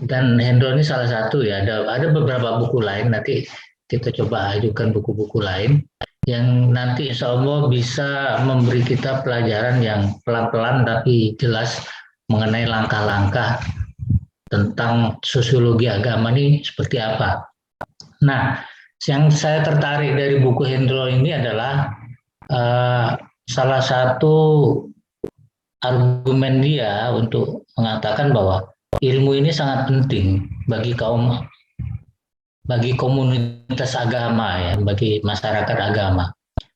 Dan Hendro ini salah satu ya. Ada beberapa buku lain, nanti kita coba ajukan buku-buku lain yang nanti insya Allah bisa memberi kita pelajaran yang pelan-pelan tapi jelas mengenai langkah-langkah tentang sosiologi agama ini seperti apa. Nah, yang saya tertarik dari buku Hendro ini adalah salah satu argumen dia untuk mengatakan bahwa ilmu ini sangat penting bagi komunitas agama ya, bagi masyarakat agama.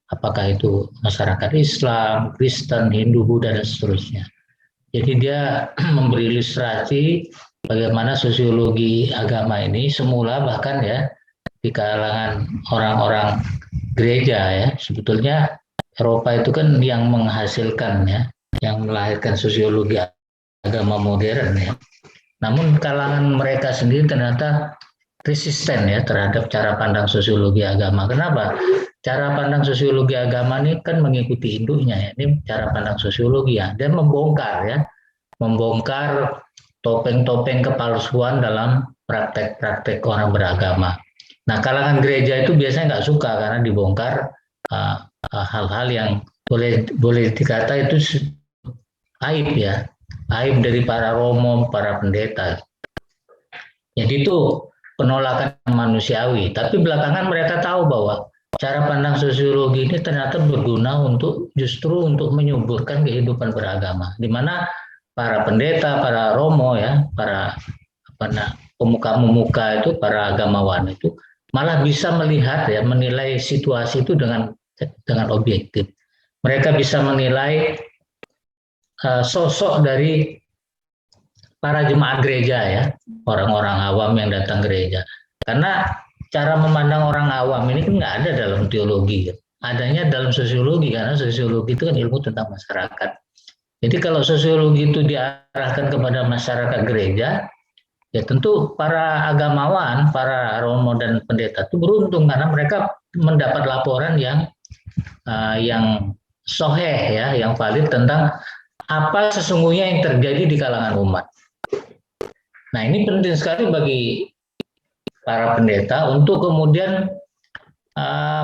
Apakah itu masyarakat Islam, Kristen, Hindu, Buddha dan seterusnya. Jadi dia memberi ilustrasi bagaimana sosiologi agama ini semula bahkan ya di kalangan orang-orang gereja ya. Sebetulnya Eropa itu kan yang menghasilkan ya, yang melahirkan sosiologi agama modern ya. Namun kalangan mereka sendiri ternyata resisten ya terhadap cara pandang sosiologi agama. Kenapa? Cara pandang sosiologi agama ini kan mengikuti induknya ya. Ini cara pandang sosiologi ya. Dan membongkar topeng-topeng kepalsuan dalam praktek-praktek orang beragama. Nah, kalangan gereja itu biasanya nggak suka karena dibongkar hal-hal yang boleh dikata itu aib ya. Aib dari para romo, para pendeta. Jadi itu penolakan manusiawi, tapi belakangan mereka tahu bahwa cara pandang sosiologi ini ternyata berguna justru untuk menyuburkan kehidupan beragama, di mana para pendeta, para romo ya, para pemuka-pemuka itu, para agamawan itu malah bisa melihat ya, menilai situasi itu dengan objektif. Mereka bisa menilai sosok dari para jemaat gereja ya, orang-orang awam yang datang gereja. Karena cara memandang orang awam ini kan nggak ada dalam teologi, adanya dalam sosiologi, karena sosiologi itu kan ilmu tentang masyarakat. Jadi kalau sosiologi itu diarahkan kepada masyarakat gereja, ya tentu para agamawan, para romo dan pendeta itu beruntung karena mereka mendapat laporan yang soheh ya, yang valid tentang apa sesungguhnya yang terjadi di kalangan umat. Nah, ini penting sekali bagi para pendeta untuk kemudian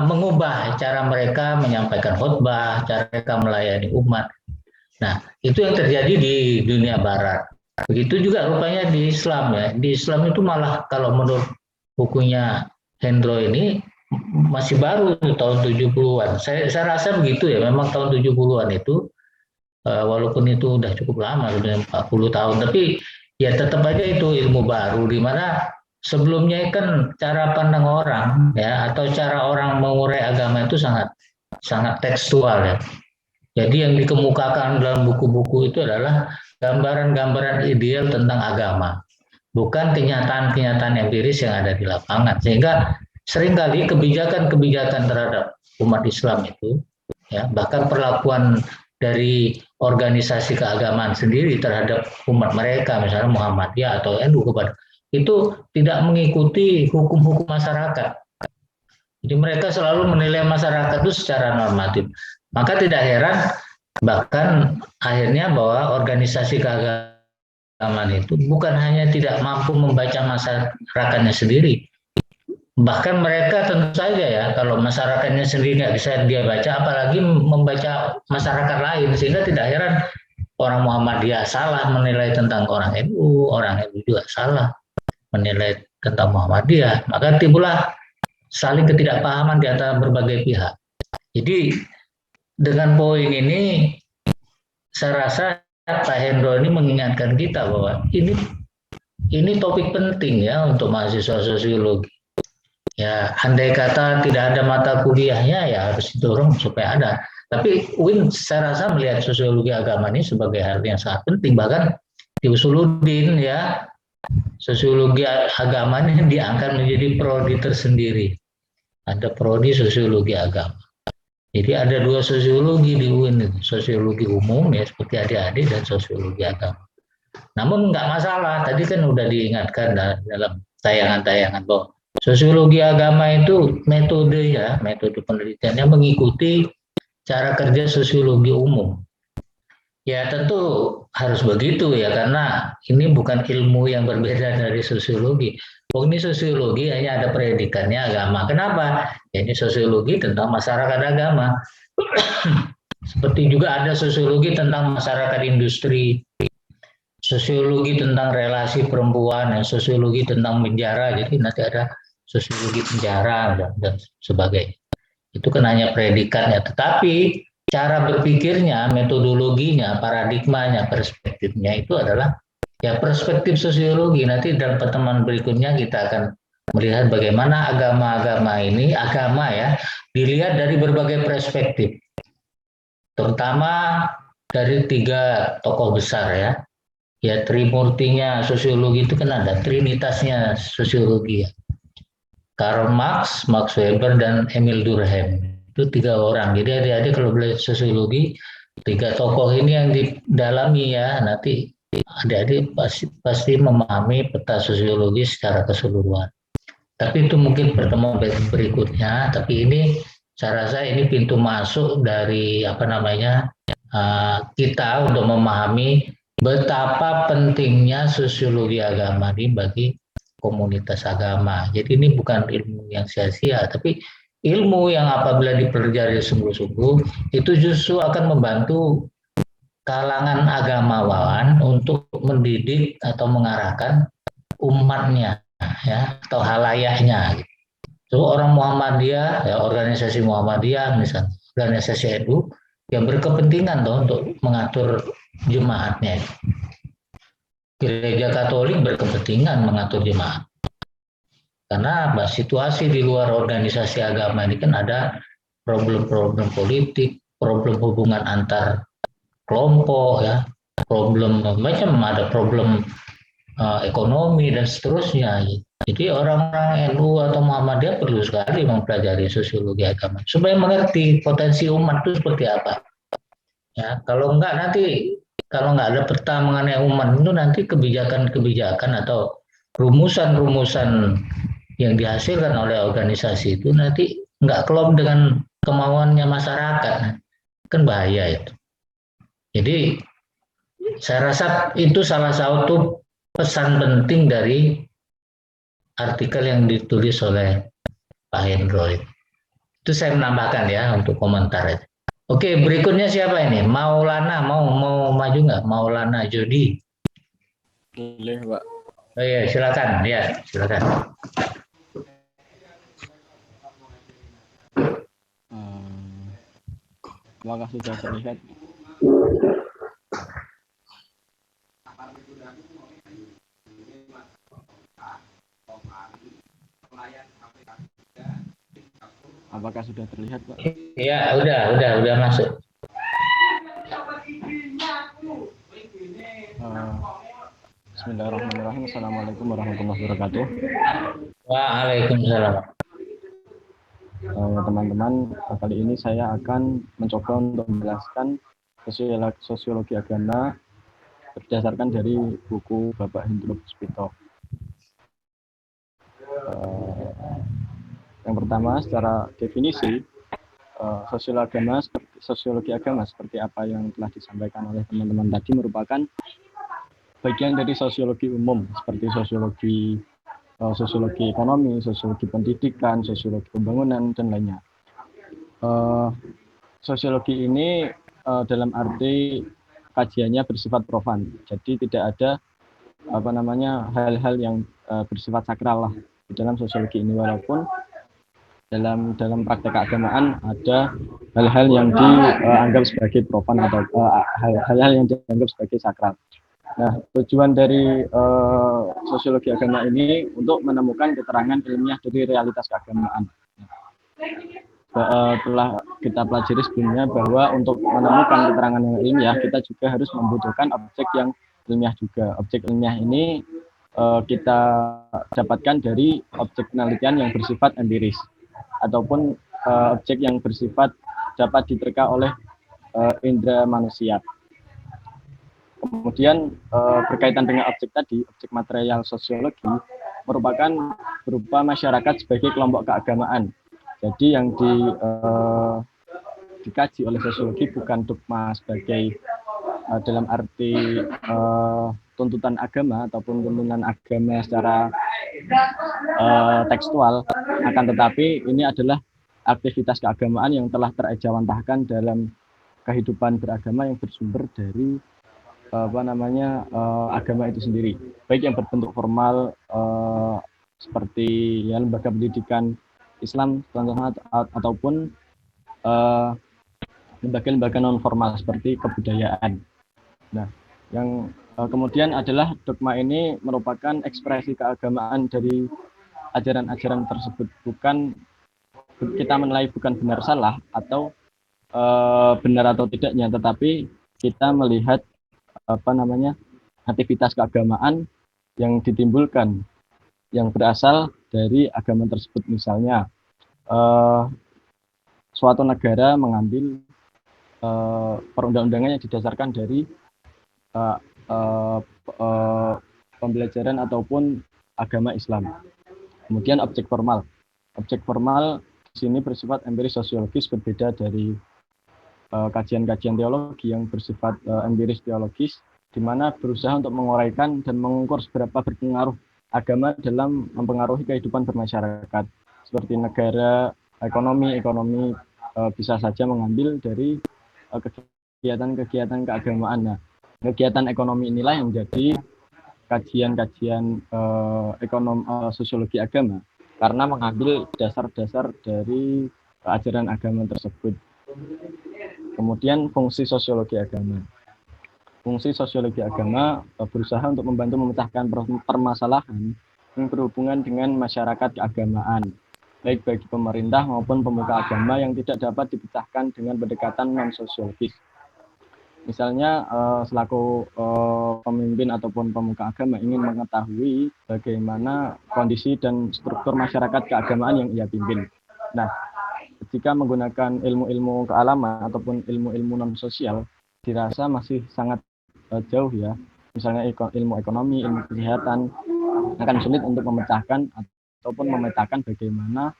mengubah cara mereka menyampaikan khotbah, cara mereka melayani umat. Nah, itu yang terjadi di dunia barat. Begitu juga rupanya di Islam ya. Di Islam itu malah kalau menurut bukunya Hendro ini masih baru tahun 70-an. Saya rasa begitu ya, memang tahun 70-an itu walaupun itu udah cukup lama, sudah 40 tahun, tapi ya tetap aja itu ilmu baru di mana sebelumnya kan cara pandang orang ya atau cara orang mengurai agama itu sangat tekstual ya. Jadi yang dikemukakan dalam buku-buku itu adalah gambaran-gambaran ideal tentang agama, bukan kenyataan-kenyataan empiris yang ada di lapangan. Sehingga seringkali kebijakan-kebijakan terhadap umat Islam itu, ya, bahkan perlakuan dari organisasi keagamaan sendiri terhadap umat mereka, misalnya Muhammadiyah atau NU kepada itu tidak mengikuti hukum-hukum masyarakat. Jadi mereka selalu menilai masyarakat itu secara normatif. Maka tidak heran bahkan akhirnya bahwa organisasi keagamaan itu bukan hanya tidak mampu membaca masyarakatnya sendiri, bahkan mereka tentu saja ya kalau masyarakatnya sendiri nggak bisa dia baca, apalagi membaca masyarakat lain, sehingga tidak heran orang Muhammadiyah salah menilai tentang orang NU juga salah menilai tentang Muhammadiyah, maka timbullah saling ketidakpahaman di antara berbagai pihak. Jadi dengan poin ini saya rasa Pak Hendro ini mengingatkan kita bahwa ini topik penting ya untuk mahasiswa sosiologi. Ya, andai kata tidak ada mata kuliahnya ya harus didorong supaya ada. Tapi UIN saya rasa melihat sosiologi agama ini sebagai hal yang sangat penting. Bahkan di Usuluddin ya, sosiologi agama ini diangkat menjadi prodi tersendiri. Ada prodi sosiologi agama. Jadi ada 2 sosiologi di UIN, sosiologi umum ya seperti adik-adik dan sosiologi agama. Namun nggak masalah, tadi kan udah diingatkan dalam tayangan-tayangan bahwa sosiologi agama itu metode penelitiannya mengikuti cara kerja sosiologi umum. Ya tentu harus begitu ya, karena ini bukan ilmu yang berbeda dari sosiologi. Ini sosiologi hanya ada predikannya agama. Kenapa? Ya, ini sosiologi tentang masyarakat agama. Seperti juga ada sosiologi tentang masyarakat industri, sosiologi tentang relasi perempuan, ya, sosiologi tentang penjara. Jadi nanti ada sosiologi penjara dan sebagainya. Itu kan hanya predikatnya, tetapi cara berpikirnya, metodologinya, paradigmanya, perspektifnya itu adalah ya perspektif sosiologi. Nanti dalam pertemuan berikutnya kita akan melihat bagaimana agama-agama ini, agama ya, dilihat dari berbagai perspektif. Terutama dari 3 tokoh besar ya. Ya trimurtinya sosiologi itu kan ada, trinitasnya sosiologi ya. Karl Marx, Max Weber, dan Emil Durkheim. Itu 3 orang. Jadi adik-adik kalau belajar sosiologi, 3 tokoh ini yang didalami ya, nanti adik-adik pasti memahami peta sosiologi secara keseluruhan. Tapi itu mungkin pertemuan berikutnya, tapi ini saya rasa ini pintu masuk dari kita untuk memahami betapa pentingnya sosiologi agama ini bagi komunitas agama. Jadi ini bukan ilmu yang sia-sia, tapi ilmu yang apabila dipelajari sungguh-sungguh itu justru akan membantu kalangan agamawan untuk mendidik atau mengarahkan umatnya ya atau halayaknya. So, orang Muhammadiyah, ya, organisasi Muhammadiyah misalnya, organisasi NU yang berkepentingan untuk mengatur jemaatnya. Gereja Katolik berkepentingan mengatur jemaat. Karena situasi di luar organisasi agama ini kan ada problem-problem politik, problem hubungan antar kelompok, ya, problem macam ada problem ekonomi dan seterusnya. Jadi orang-orang NU atau Muhammadiyah perlu sekali mempelajari sosiologi agama supaya mengerti potensi umat itu seperti apa. Ya, kalau nggak ada peta mengenai umat itu nanti kebijakan-kebijakan atau rumusan-rumusan yang dihasilkan oleh organisasi itu nanti nggak klop dengan kemauannya masyarakat, kan bahaya itu. Jadi saya rasa itu salah satu pesan penting dari artikel yang ditulis oleh Pak Hendro. Itu saya menambahkan ya untuk komentar. Oke, berikutnya siapa ini? Maulana, mau maju nggak? Maulana Jody. Boleh, Pak. Oh iya, silakan. Ya, silakan. Apakah sudah terlihat? Apakah sudah terlihat, Pak? Iya, udah masuk. Bismillahirrahmanirrahim. Assalamualaikum warahmatullahi wabarakatuh. Waalaikumsalam. Teman-teman, kali ini saya akan mencoba untuk menjelaskan sosiologi agama berdasarkan dari buku Bapak Hendro Puspito. Yang pertama, secara definisi, sosiologi agama seperti apa yang telah disampaikan oleh teman-teman tadi merupakan bagian dari sosiologi umum seperti sosiologi ekonomi, sosiologi pendidikan, sosiologi pembangunan, dan lainnya. Sosiologi ini dalam arti kajiannya bersifat profan, jadi tidak ada hal-hal yang bersifat sakral lah di dalam sosiologi ini, walaupun dalam praktek keagamaan ada hal-hal yang dianggap sebagai profan atau hal-hal yang dianggap sebagai sakral. Nah, tujuan dari sosiologi agama ini untuk menemukan keterangan ilmiah dari realitas keagamaan. Telah kita pelajari sebelumnya bahwa untuk menemukan keterangan yang ilmiah, kita juga harus membutuhkan objek yang ilmiah juga. Objek ilmiah ini kita dapatkan dari objek penelitian yang bersifat empiris, ataupun objek yang bersifat dapat diterka oleh indera manusia. Kemudian berkaitan dengan objek tadi, objek material sosiologi merupakan berupa masyarakat sebagai kelompok keagamaan. Jadi yang dikaji oleh sosiologi bukan dogma sebagai dalam arti tuntutan agama ataupun tuntunan agama secara tekstual, akan tetapi ini adalah aktivitas keagamaan yang telah terejawantahkan dalam kehidupan beragama yang bersumber dari agama itu sendiri, baik yang berbentuk formal seperti lembaga pendidikan Islam contohnya, ataupun lembaga-lembaga non formal seperti kebudayaan. Nah, yang kemudian adalah dogma ini merupakan ekspresi keagamaan dari ajaran-ajaran tersebut, bukan kita menilai bukan benar salah atau benar atau tidaknya, tetapi kita melihat aktivitas keagamaan yang ditimbulkan yang berasal dari agama tersebut. Misalnya suatu negara mengambil perundang-undangan yang didasarkan dari pembelajaran ataupun agama Islam. Kemudian objek formal di sini bersifat empiris sosiologis, berbeda dari kajian-kajian teologi yang bersifat empiris teologis, di mana berusaha untuk menguraikan dan mengukur seberapa berpengaruh agama dalam mempengaruhi kehidupan bermasyarakat. Seperti negara, ekonomi bisa saja mengambil dari kegiatan-kegiatan keagamaan. Nah, kegiatan ekonomi inilah yang menjadi kajian-kajian sosiologi agama, karena mengambil dasar-dasar dari ajaran agama tersebut. Kemudian fungsi sosiologi agama. Fungsi sosiologi agama berusaha untuk membantu memecahkan permasalahan yang berhubungan dengan masyarakat keagamaan, baik bagi pemerintah maupun pemuka agama yang tidak dapat dipecahkan dengan pendekatan non-sosiologis. Misalnya, selaku pemimpin ataupun pemuka agama ingin mengetahui bagaimana kondisi dan struktur masyarakat keagamaan yang ia pimpin. Nah, jika menggunakan ilmu-ilmu kealaman ataupun ilmu-ilmu non-sosial, dirasa masih sangat jauh ya. Misalnya ilmu ekonomi, ilmu kesehatan, akan sulit untuk memecahkan ataupun memetakan bagaimana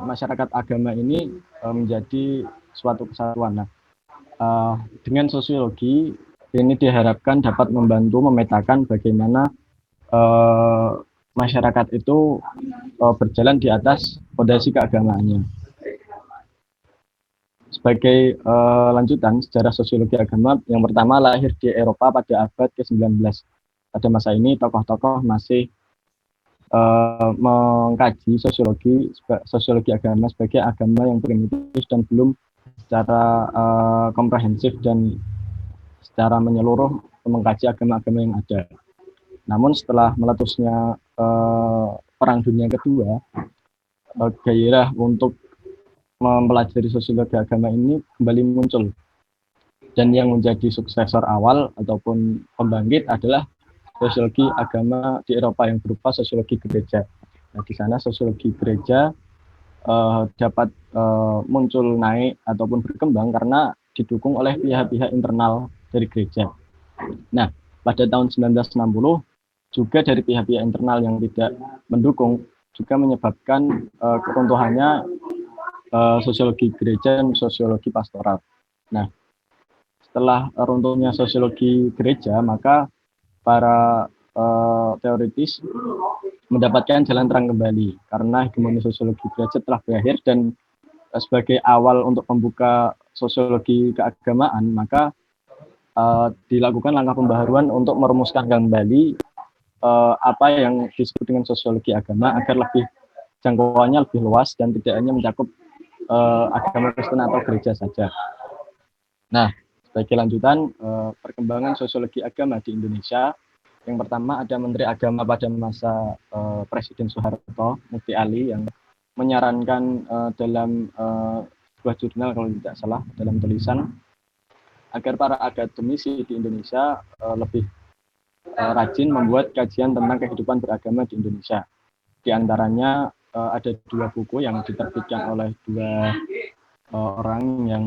masyarakat agama ini menjadi suatu kesatuan. Nah, dengan sosiologi ini diharapkan dapat membantu memetakan bagaimana masyarakat itu berjalan di atas fondasi keagamaannya. Sebagai lanjutan, sejarah sosiologi agama yang pertama lahir di Eropa pada abad ke-19. Pada masa ini, tokoh-tokoh masih mengkaji sosiologi agama sebagai agama yang primitif dan belum secara komprehensif dan secara menyeluruh mengkaji agama-agama yang ada. Namun setelah meletusnya Perang Dunia Kedua, gairah untuk mempelajari sosiologi agama ini kembali muncul, dan yang menjadi suksesor awal ataupun pembangkit adalah sosiologi agama di Eropa yang berupa sosiologi gereja. Nah, di sana sosiologi gereja dapat muncul naik ataupun berkembang karena didukung oleh pihak-pihak internal dari gereja. Nah, pada tahun 1960 juga dari pihak-pihak internal yang tidak mendukung juga menyebabkan keruntuhannya sosiologi gereja dan sosiologi pastoral. Nah, setelah runtuhnya sosiologi gereja, maka para teoritis mendapatkan jalan terang kembali karena hegemoni sosiologi gereja telah berakhir, dan sebagai awal untuk membuka sosiologi keagamaan, maka dilakukan langkah pembaharuan untuk merumuskan kembali apa yang disebut dengan sosiologi agama agar lebih jangkauannya lebih luas dan tidak hanya mencakup agama Kristen atau gereja saja. Nah, sebagai lanjutan perkembangan sosiologi agama di Indonesia, yang pertama ada Menteri Agama pada masa Presiden Soeharto, Mufti Ali, yang menyarankan dalam sebuah jurnal kalau tidak salah, dalam tulisan, agar para akademisi di Indonesia lebih rajin membuat kajian tentang kehidupan beragama di Indonesia. Di antaranya ada 2 buku yang diterbitkan oleh 2 orang yang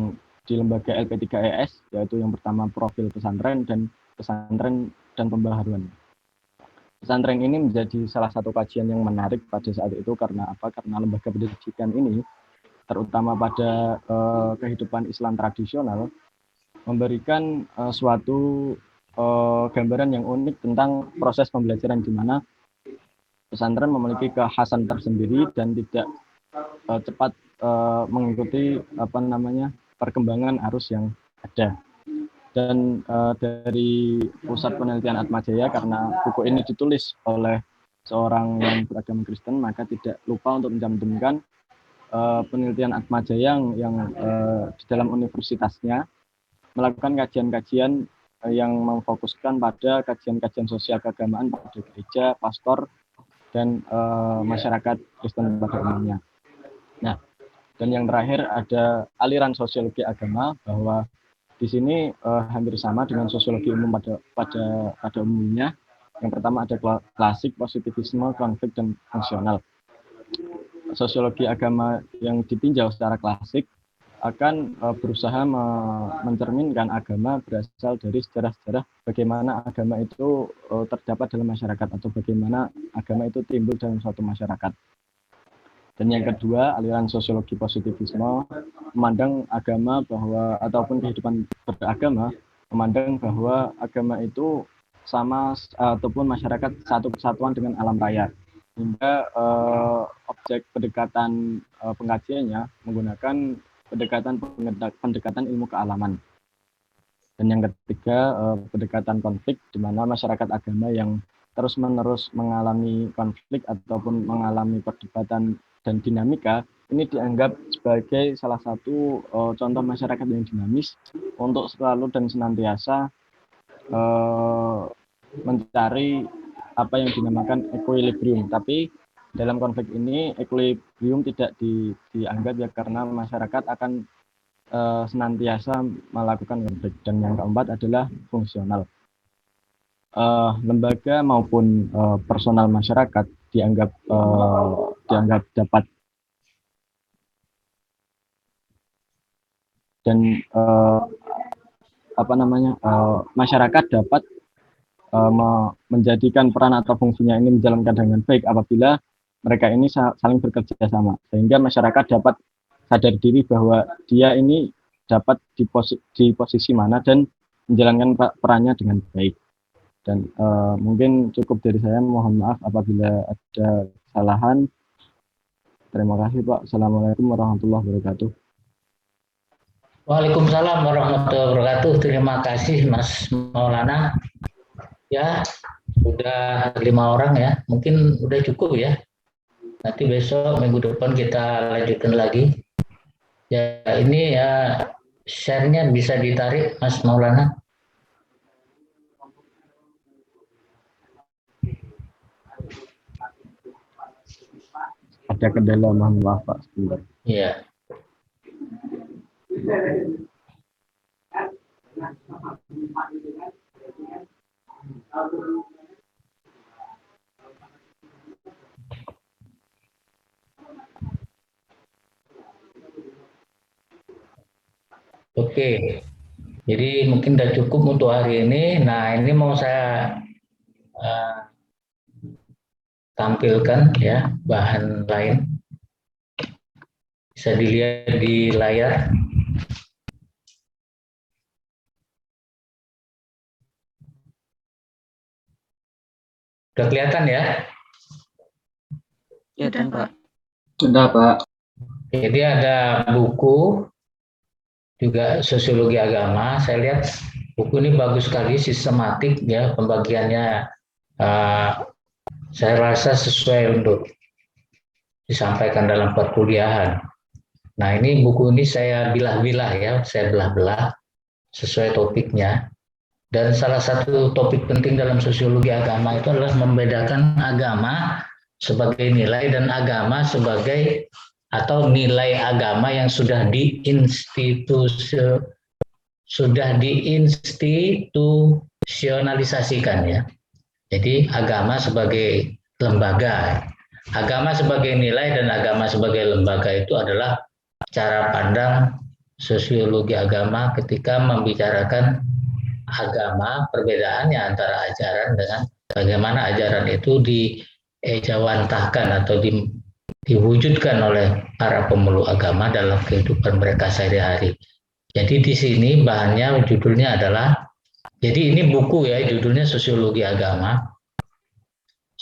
di lembaga LP3ES, yaitu yang pertama Profil Pesantren dan Pesantren dan Pembaharuan. Pesantren ini menjadi salah satu kajian yang menarik pada saat itu karena apa? Karena lembaga pendidikan ini, terutama pada kehidupan Islam tradisional, memberikan suatu gambaran yang unik tentang proses pembelajaran di mana pesantren memiliki kekhasan tersendiri dan tidak cepat mengikuti perkembangan arus yang ada. Dan dari Pusat Penelitian Atmajaya, karena buku ini ditulis oleh seorang yang beragama Kristen, maka tidak lupa untuk mencantumkan penelitian Atmajaya yang di dalam universitasnya melakukan kajian-kajian yang memfokuskan pada kajian-kajian sosial keagamaan pada gereja, pastor, dan masyarakat Kristen pada umumnya. Nah, dan yang terakhir ada aliran sosiologi agama, bahwa di sini hampir sama dengan sosiologi umum pada umumnya. Yang pertama ada klasik, positivisme, konflik, dan fungsional. Sosiologi agama yang ditinjau secara klasik akan berusaha mencerminkan agama berasal dari sejarah-sejarah bagaimana agama itu terdapat dalam masyarakat atau bagaimana agama itu timbul dalam suatu masyarakat. Dan yang kedua, aliran sosiologi positivisme memandang agama bahwa ataupun kehidupan beragama memandang bahwa agama itu sama ataupun masyarakat satu kesatuan dengan alam raya. Hingga objek pendekatan pengkajiannya menggunakan pendekatan ilmu kealaman. Dan yang ketiga, pendekatan konflik, di mana masyarakat agama yang terus-menerus mengalami konflik ataupun mengalami perdebatan dan dinamika, ini dianggap sebagai salah satu contoh masyarakat yang dinamis untuk selalu dan senantiasa mencari apa yang dinamakan equilibrium. Tapi dalam konflik ini equilibrium tidak dianggap ya, karena masyarakat akan senantiasa melakukan konflik. Dan yang keempat adalah fungsional. Lembaga maupun personal masyarakat dianggap dapat dan masyarakat dapat menjadikan peran atau fungsinya ini menjalankan dengan baik apabila mereka ini saling bekerja sama, sehingga masyarakat dapat sadar diri bahwa dia ini dapat di posisi mana dan menjalankan perannya dengan baik. Dan mungkin cukup dari saya, mohon maaf apabila ada kesalahan. Terima kasih Pak. Assalamualaikum warahmatullahi wabarakatuh. Waalaikumsalam warahmatullahi wabarakatuh. Terima kasih Mas Maulana. Ya, sudah 5 orang ya. Mungkin udah cukup ya. Nanti besok minggu depan kita lanjutkan lagi. Ya, ini ya share-nya bisa ditarik Mas Maulana. Ada kendala, mohon maaf Pak, sebentar. Iya. Oke, jadi mungkin udah cukup untuk hari ini. Nah, ini mau saya eh, tampilkan ya bahan lain. Bisa dilihat di layar. Udah kelihatan ya? Ya, Udah, Pak. Sudah, Pak. Jadi ada buku juga sosiologi agama. Saya lihat buku ini bagus sekali, sistematik ya pembagiannya. eh, saya rasa sesuai untuk disampaikan dalam perkuliahan. Nah, ini buku ini saya bilah-bilah ya, saya belah-belah sesuai topiknya. Dan salah satu topik penting dalam sosiologi agama itu adalah membedakan agama sebagai nilai dan agama sebagai atau nilai agama yang sudah diinstitusionalisasikan ya. Jadi agama sebagai lembaga, agama sebagai nilai dan agama sebagai lembaga itu adalah cara pandang sosiologi agama ketika membicarakan agama, perbedaannya antara ajaran dengan bagaimana ajaran itu diejawantahkan atau diwujudkan oleh para pemeluk agama dalam kehidupan mereka sehari-hari. Jadi di sini bahannya judulnya adalah, jadi ini buku ya, judulnya Sosiologi Agama.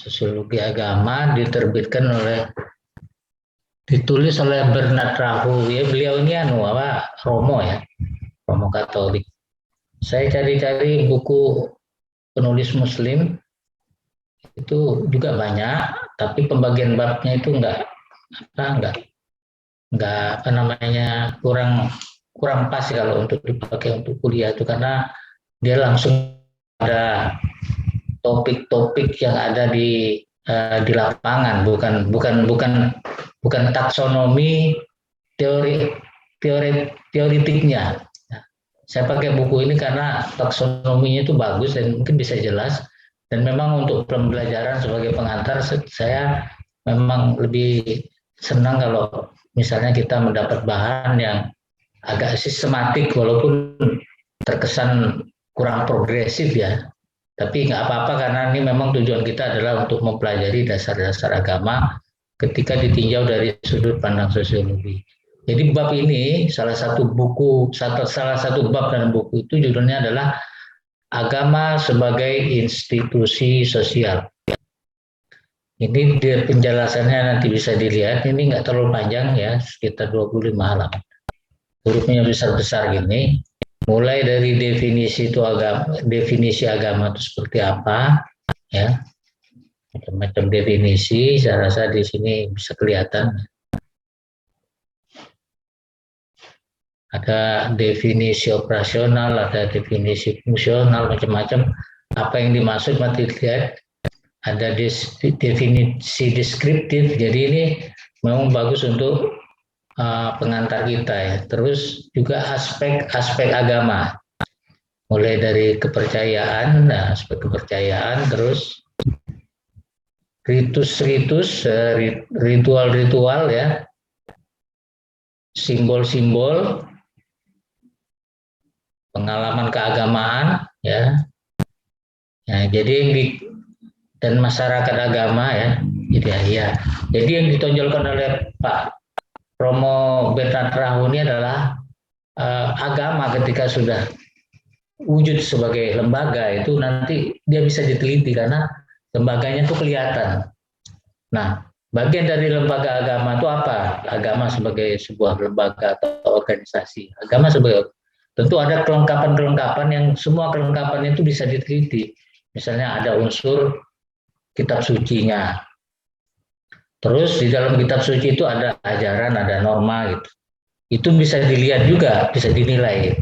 Sosiologi Agama ditulis oleh Bernard Rahu ya, beliau ini Romo ya, Romo Katolik. Saya cari-cari buku penulis Muslim itu juga banyak, tapi pembagian babnya itu kurang pas kalau untuk dipakai untuk kuliah itu, karena dia langsung ada topik-topik yang ada di lapangan, bukan taksonomi teoritiknya. Saya pakai buku ini karena taksonominya itu bagus dan mungkin bisa jelas. Dan memang untuk pembelajaran sebagai pengantar, saya memang lebih senang kalau misalnya kita mendapat bahan yang agak sistematik, walaupun terkesan kurang progresif ya. Tapi nggak apa-apa karena ini memang tujuan kita adalah untuk mempelajari dasar-dasar agama ketika ditinjau dari sudut pandang sosiologi. Jadi bab ini salah satu bab dalam buku itu judulnya adalah Agama sebagai Institusi Sosial. Ini penjelasannya nanti bisa dilihat, ini nggak terlalu panjang ya, sekitar 25 halaman. Hurufnya besar-besar gini. Mulai dari definisi agama itu seperti apa, ya, macam-macam definisi. Saya rasa di sini bisa kelihatan. Ada definisi operasional, ada definisi fungsional, macam-macam. Apa yang dimaksud nanti lihat. Ada definisi deskriptif. Jadi ini memang bagus untuk pengantar kita ya. Terus juga aspek agama. Mulai dari kepercayaan, aspek kepercayaan, terus ritus-ritus, ritual-ritual ya, simbol-simbol, pengalaman keagamaan ya. Nah, jadi dan masyarakat agama ya. Jadi yang ditonjolkan oleh Pak Romo Bernard Rahu ini adalah agama ketika sudah wujud sebagai lembaga itu nanti dia bisa diteliti karena lembaganya itu kelihatan. Nah, bagian dari lembaga agama itu apa? Agama sebagai sebuah lembaga atau organisasi. Agama sebagai, tentu ada kelengkapan-kelengkapan yang semua kelengkapan itu bisa diteliti. Misalnya ada unsur kitab sucinya. Terus di dalam kitab suci itu ada ajaran, ada norma gitu. Itu bisa dilihat juga, bisa dinilai.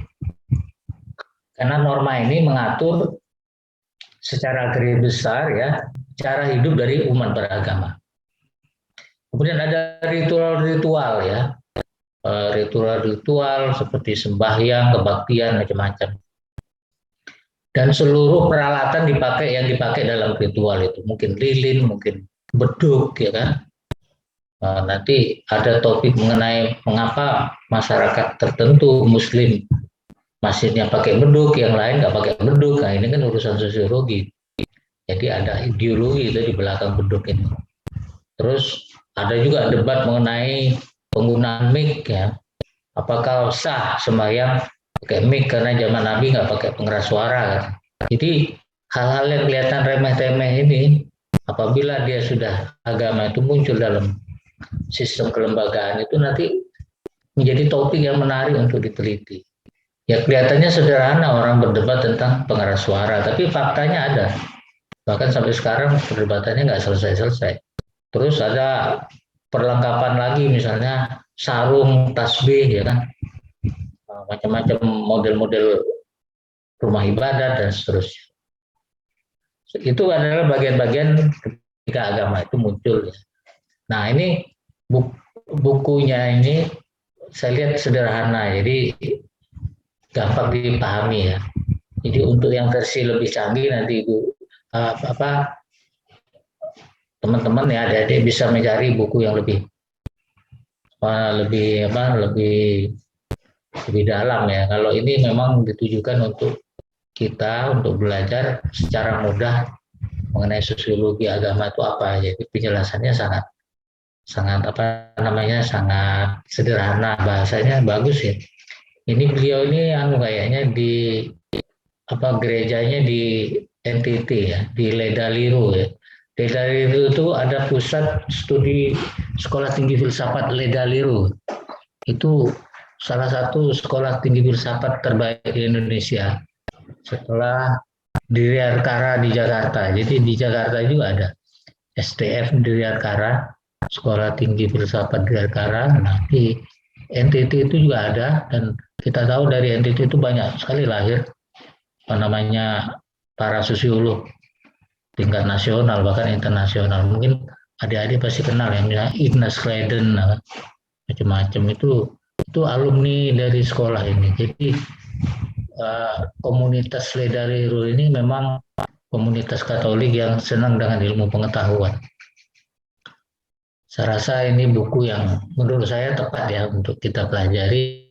Karena norma ini mengatur secara garis besar ya cara hidup dari umat beragama. Kemudian ada ritual-ritual ya. Ritual-ritual seperti sembahyang, kebaktian, macam-macam. Dan seluruh peralatan yang dipakai dalam ritual itu. Mungkin lilin, mungkin beduk ya kan. Nanti ada topik mengenai mengapa masyarakat tertentu Muslim masjidnya pakai beduk, yang lain nggak pakai beduk. Nah ini kan urusan sosiologi. Jadi ada ideologi itu di belakang beduk ini. Terus ada juga debat mengenai penggunaan mic ya. Apakah sah sembahyang pakai mic karena zaman Nabi nggak pakai pengeras suara kan. Jadi hal-hal yang kelihatan remeh-temeh ini apabila dia sudah agama itu muncul dalam sistem kelembagaan itu nanti menjadi topik yang menarik untuk diteliti. Ya kelihatannya sederhana orang berdebat tentang pengeras suara, tapi faktanya ada. Bahkan sampai sekarang perdebatannya nggak selesai-selesai. Terus ada perlengkapan lagi misalnya sarung, tasbih ya kan, macam-macam model-model rumah ibadah dan seterusnya. Itu adalah bagian-bagian ketika agama itu muncul. Nah ini bukunya ini saya lihat sederhana, jadi gampang dipahami ya. Jadi untuk yang versi lebih canggih nanti itu teman-teman ya adik-adik bisa mencari buku yang lebih dalam ya. Kalau ini memang ditujukan untuk kita untuk belajar secara mudah mengenai sosiologi agama itu apa. Jadi penjelasannya sangat sangat sederhana, bahasanya bagus ya. Ini beliau ini kayaknya di gerejanya di NTT ya, di Ledaliru ya. Ledaliru itu ada pusat studi sekolah tinggi filsafat Ledaliru. Itu salah satu sekolah tinggi filsafat terbaik di Indonesia setelah Diriyarkara di Jakarta. Jadi di Jakarta juga ada STF Diriyarkara, sekolah tinggi filsafat Diriyarkara. Nah di NTT itu juga ada, dan kita tahu dari NTT itu banyak sekali lahir para sosiolog tingkat nasional bahkan internasional. Mungkin adik-adik pasti kenal ya, misalnya Ignaz Kleiden, macam-macam itu alumni dari sekolah ini. Jadi komunitas Ledaliru ini memang komunitas Katolik yang senang dengan ilmu pengetahuan. Saya rasa ini buku yang menurut saya tepat ya untuk kita pelajari,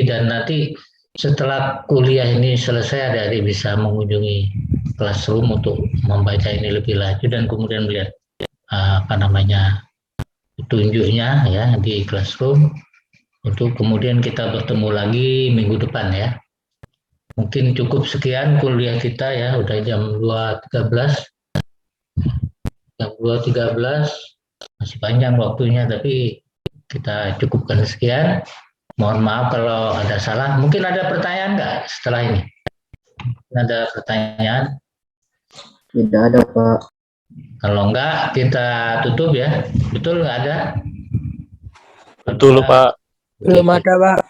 dan nanti setelah kuliah ini selesai adik-adik bisa mengunjungi classroom untuk membaca ini lebih lanjut dan kemudian melihat petunjuknya ya di classroom, untuk kemudian kita bertemu lagi minggu depan ya. Mungkin cukup sekian kuliah kita ya, udah jam 2.13. Jam 2.13 masih panjang waktunya, tapi kita cukupkan sekian. Mohon maaf kalau ada salah. Mungkin ada pertanyaan nggak setelah ini? Ada pertanyaan? Tidak ada, Pak. Kalau enggak, kita tutup ya. Betul nggak ada? Betul, Pak. Belum ada, Pak.